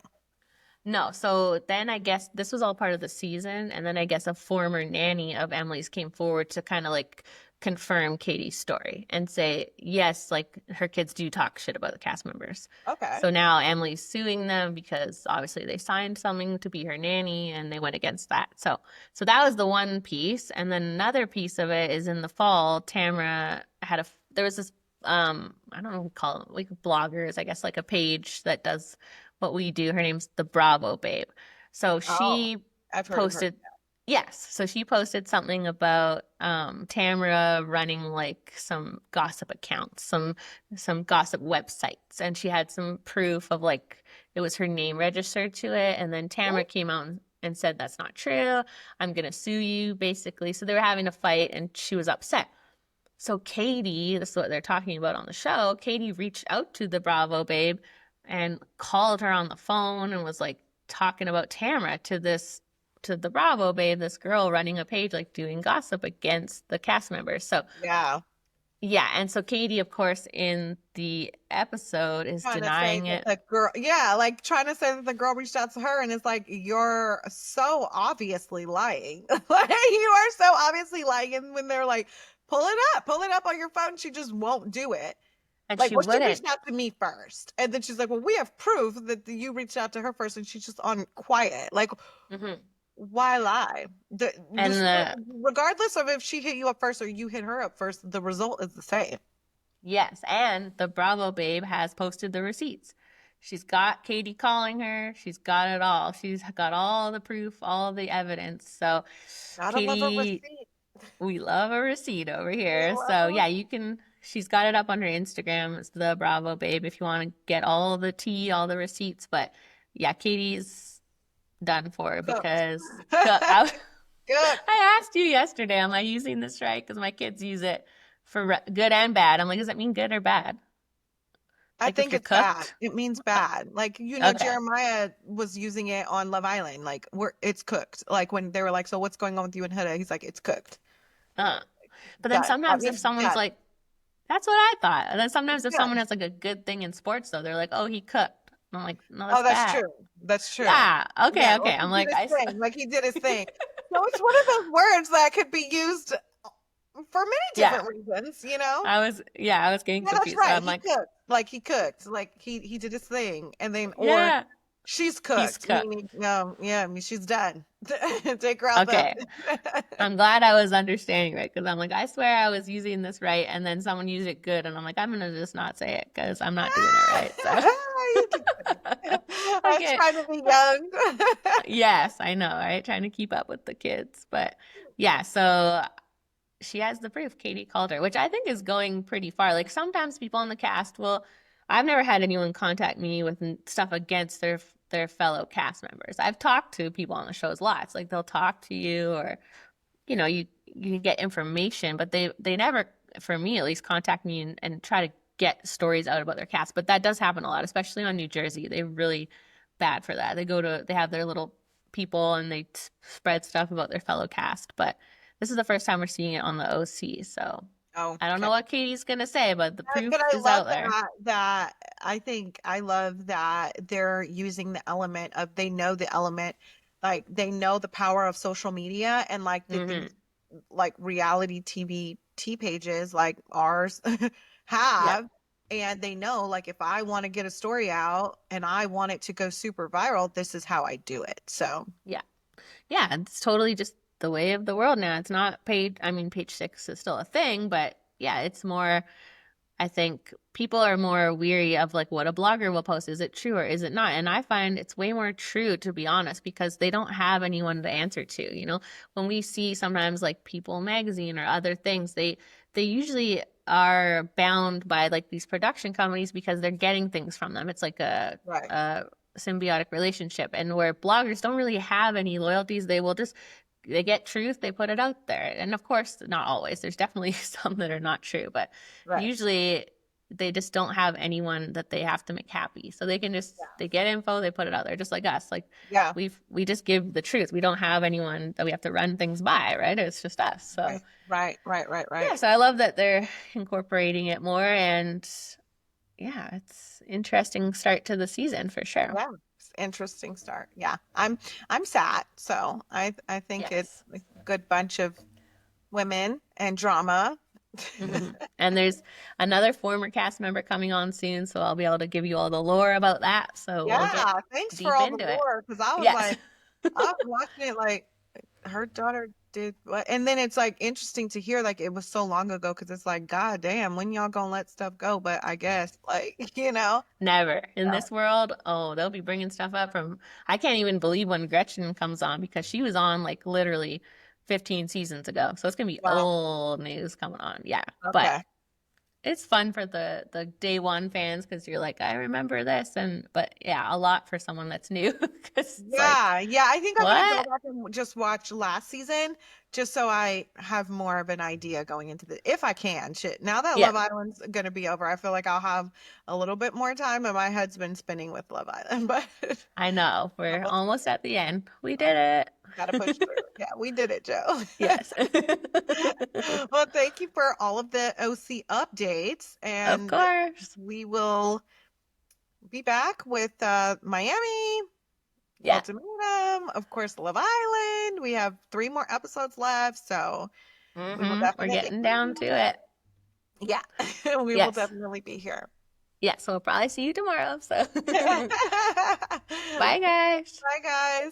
[SPEAKER 3] No, so then I guess this was all part of the season, and then I guess a former nanny of Emily's came forward to kind of like confirm Katie's story and say, yes, like her kids do talk shit about the cast members.
[SPEAKER 2] Okay.
[SPEAKER 3] So now Emily's suing them because obviously they signed something to be her nanny and they went against that. So that was the one piece. And then another piece of it is in the fall, Tamara had there was this, I don't know what we call it, like bloggers, I guess, like a page that does what we do. Her name's the Bravo Babe. So she posted, yes. So she posted something about Tamara running like some gossip accounts, some gossip websites, and she had some proof of like it was her name registered to it. And then Tamara came out and said that's not true. I'm gonna sue you, basically. So they were having a fight, and she was upset. So Katie, this is what they're talking about on the show. Katie reached out to the Bravo Babe and called her on the phone and was like talking about Tamara to the Bravo Babe, this girl running a page, like doing gossip against the cast members. So yeah. And so Katie, of course, in the episode is denying it.
[SPEAKER 2] The girl, like trying to say that the girl reached out to her, and it's like, you're so obviously lying. Like you are so obviously lying. And when they're like, pull it up on your phone. She just won't do it.
[SPEAKER 3] And
[SPEAKER 2] Like,
[SPEAKER 3] she
[SPEAKER 2] well, she
[SPEAKER 3] wouldn't.
[SPEAKER 2] reached out to me first, and then she's like, well, we have proof that you reached out to her first, and she's just on quiet. Like,
[SPEAKER 3] Hmm.
[SPEAKER 2] why lie?
[SPEAKER 3] And
[SPEAKER 2] Regardless of if she hit you up first or you hit her up first, the result is the same.
[SPEAKER 3] yes, and the Bravo babe has posted the receipts. She's got Katie calling her. She's got it all. She's got all the proof, all the evidence. So,
[SPEAKER 2] Gotta love a
[SPEAKER 3] Katie,
[SPEAKER 2] receipt.
[SPEAKER 3] we love a receipt over
[SPEAKER 2] We
[SPEAKER 3] here.
[SPEAKER 2] love
[SPEAKER 3] So,
[SPEAKER 2] a
[SPEAKER 3] yeah, you can. She's got it up on her Instagram. It's the Bravo babe if you want to get all the tea, all the receipts. But yeah, Katie's done for
[SPEAKER 2] cooked.
[SPEAKER 3] because I,
[SPEAKER 2] Good.
[SPEAKER 3] I asked you yesterday, am I using this right? Because my kids use it for good and bad. I'm like, does that mean good or bad?
[SPEAKER 2] I
[SPEAKER 3] Like if
[SPEAKER 2] think
[SPEAKER 3] you're
[SPEAKER 2] it's bad.
[SPEAKER 3] cooked?
[SPEAKER 2] It means bad. Like,
[SPEAKER 3] Okay.
[SPEAKER 2] Jeremiah was using it on Love Island. Like, it's cooked. Like, when they were like, so what's going on with you and Huda? He's like, it's cooked.
[SPEAKER 3] Uh. But then
[SPEAKER 2] Done. That
[SPEAKER 3] sometimes if
[SPEAKER 2] means
[SPEAKER 3] someone's
[SPEAKER 2] done.
[SPEAKER 3] like, that's what I thought. And then sometimes
[SPEAKER 2] It's
[SPEAKER 3] if someone
[SPEAKER 2] done.
[SPEAKER 3] has like a good thing in sports, though, they're like, oh, he cooked. And I'm like, no,
[SPEAKER 2] Oh,
[SPEAKER 3] that's
[SPEAKER 2] that's
[SPEAKER 3] bad.
[SPEAKER 2] true. That's true.
[SPEAKER 3] Yeah. Okay.
[SPEAKER 2] Yeah,
[SPEAKER 3] Okay.
[SPEAKER 2] like he
[SPEAKER 3] I'm
[SPEAKER 2] did
[SPEAKER 3] like,
[SPEAKER 2] his thing. Like he did his thing. So it's one of those words that could be used for many
[SPEAKER 3] yeah.
[SPEAKER 2] different reasons, you know?
[SPEAKER 3] I was getting
[SPEAKER 2] Yeah, that's
[SPEAKER 3] confused. So
[SPEAKER 2] right.
[SPEAKER 3] I'm
[SPEAKER 2] He
[SPEAKER 3] like,
[SPEAKER 2] cooked. Like he cooked. Like he did his thing. And then or
[SPEAKER 3] yeah,
[SPEAKER 2] she's
[SPEAKER 3] he's
[SPEAKER 2] cooked.
[SPEAKER 3] cooked.
[SPEAKER 2] Meaning, yeah, I mean she's done. Take her out the
[SPEAKER 3] Okay.
[SPEAKER 2] oven.
[SPEAKER 3] I'm glad I was understanding right because I'm like, I swear I was using this right. And then someone used it good. And I'm like, I'm going to just not say it because I'm not doing it right. So,
[SPEAKER 2] You just kidding. I'm
[SPEAKER 3] okay.
[SPEAKER 2] trying to be young.
[SPEAKER 3] Yes, I know, right? Trying to keep up with the kids. But yeah, so she has the proof. Katie called her, which I think is going pretty far. Like sometimes people on the cast will, I've never had anyone contact me with stuff against their fellow cast members. I've talked to people on the shows lots. Like they'll talk to you or you can get information, but they never, for me at least, contact me and try to get stories out about their cast. But that does happen a lot, especially on New Jersey. They're really bad for that. They have their little people and they spread stuff about their fellow cast. But this is the first time we're seeing it on the OC, so
[SPEAKER 2] Oh,
[SPEAKER 3] I don't
[SPEAKER 2] okay.
[SPEAKER 3] know what Katie's gonna say, but the
[SPEAKER 2] But
[SPEAKER 3] proof
[SPEAKER 2] I
[SPEAKER 3] is
[SPEAKER 2] love
[SPEAKER 3] out there.
[SPEAKER 2] that I love that they're using the element of they know the element, like they know the power of social media and like that
[SPEAKER 3] Hmm.
[SPEAKER 2] these like reality TV pages like ours
[SPEAKER 3] Yep.
[SPEAKER 2] have, and they know like if I want to get a story out and I want it to go super viral, this is how I do it. So
[SPEAKER 3] Yeah. Yeah, it's totally just the way of the world now. It's not paid. I mean, page six is still a thing, but yeah, it's more. I think people are more weary of like what a blogger will post. Is it true or is it not? And I find it's way more true, to be honest, because they don't have anyone to answer to. When we see sometimes like People magazine or other things, they usually are bound by like these production companies because they're getting things from them. It's like
[SPEAKER 2] right,
[SPEAKER 3] a symbiotic relationship. And where bloggers don't really have any loyalties, they get truth, they put it out there. And of course, not always. There's definitely some that are not true, but
[SPEAKER 2] right,
[SPEAKER 3] usually they just don't have anyone that they have to make happy. So they get info, they put it out there just like us. Like
[SPEAKER 2] yeah,
[SPEAKER 3] we just give the truth. We don't have anyone that we have to run things by, right? It's just us. So
[SPEAKER 2] right.
[SPEAKER 3] yeah, so I love that they're incorporating it more and yeah, it's interesting start to the season for sure.
[SPEAKER 2] Yeah, interesting start. Yeah, I'm sad. So I think it's
[SPEAKER 3] Yes.
[SPEAKER 2] a good bunch of women and drama.
[SPEAKER 3] Hmm. And there's another former cast member coming on soon, so I'll be able to give you all the lore about that. So we'll get
[SPEAKER 2] Yeah, thanks for
[SPEAKER 3] deep
[SPEAKER 2] all the
[SPEAKER 3] into it.
[SPEAKER 2] lore because I was
[SPEAKER 3] Yes.
[SPEAKER 2] like, I was watching it like her daughter did what, and then it's like interesting to hear like it was so long ago because it's like, God damn, when y'all gonna let stuff go? But I guess like
[SPEAKER 3] Never. In
[SPEAKER 2] uh,
[SPEAKER 3] this world, oh, they'll be bringing stuff up from, I can't even believe when Gretchen comes on because she was on like literally 15 seasons ago. So it's gonna be
[SPEAKER 2] wow,
[SPEAKER 3] old news coming on. Yeah. But
[SPEAKER 2] okay.
[SPEAKER 3] it's fun for the day one fans because you're like, I remember this. But yeah, a lot for someone that's new because it's like,
[SPEAKER 2] Yeah, I think I'm gonna go
[SPEAKER 3] what?
[SPEAKER 2] back and just watch last season just so I have more of an idea going into if I can. Shit. Now that
[SPEAKER 3] Yeah.
[SPEAKER 2] Love Island's gonna be over, I feel like I'll have a little bit more time and my head's been spinning with Love Island, but
[SPEAKER 3] I know. We're
[SPEAKER 2] we'll
[SPEAKER 3] almost at the end. We did
[SPEAKER 2] gotta push
[SPEAKER 3] it.
[SPEAKER 2] through. Yeah, we did it, Joe.
[SPEAKER 3] Yes.
[SPEAKER 2] Well, thank you for all of the OC updates,
[SPEAKER 3] Of
[SPEAKER 2] and
[SPEAKER 3] course.
[SPEAKER 2] we will be back with Miami,
[SPEAKER 3] Yeah.
[SPEAKER 2] Ultimatum, of course, Love Island. We have 3 more episodes left, so We will
[SPEAKER 3] We're
[SPEAKER 2] definitely
[SPEAKER 3] getting
[SPEAKER 2] be
[SPEAKER 3] down to it.
[SPEAKER 2] Yeah, we will
[SPEAKER 3] Yes.
[SPEAKER 2] definitely be here.
[SPEAKER 3] Yeah, so we'll probably see you tomorrow. So
[SPEAKER 2] Bye,
[SPEAKER 3] bye, guys.
[SPEAKER 2] guys.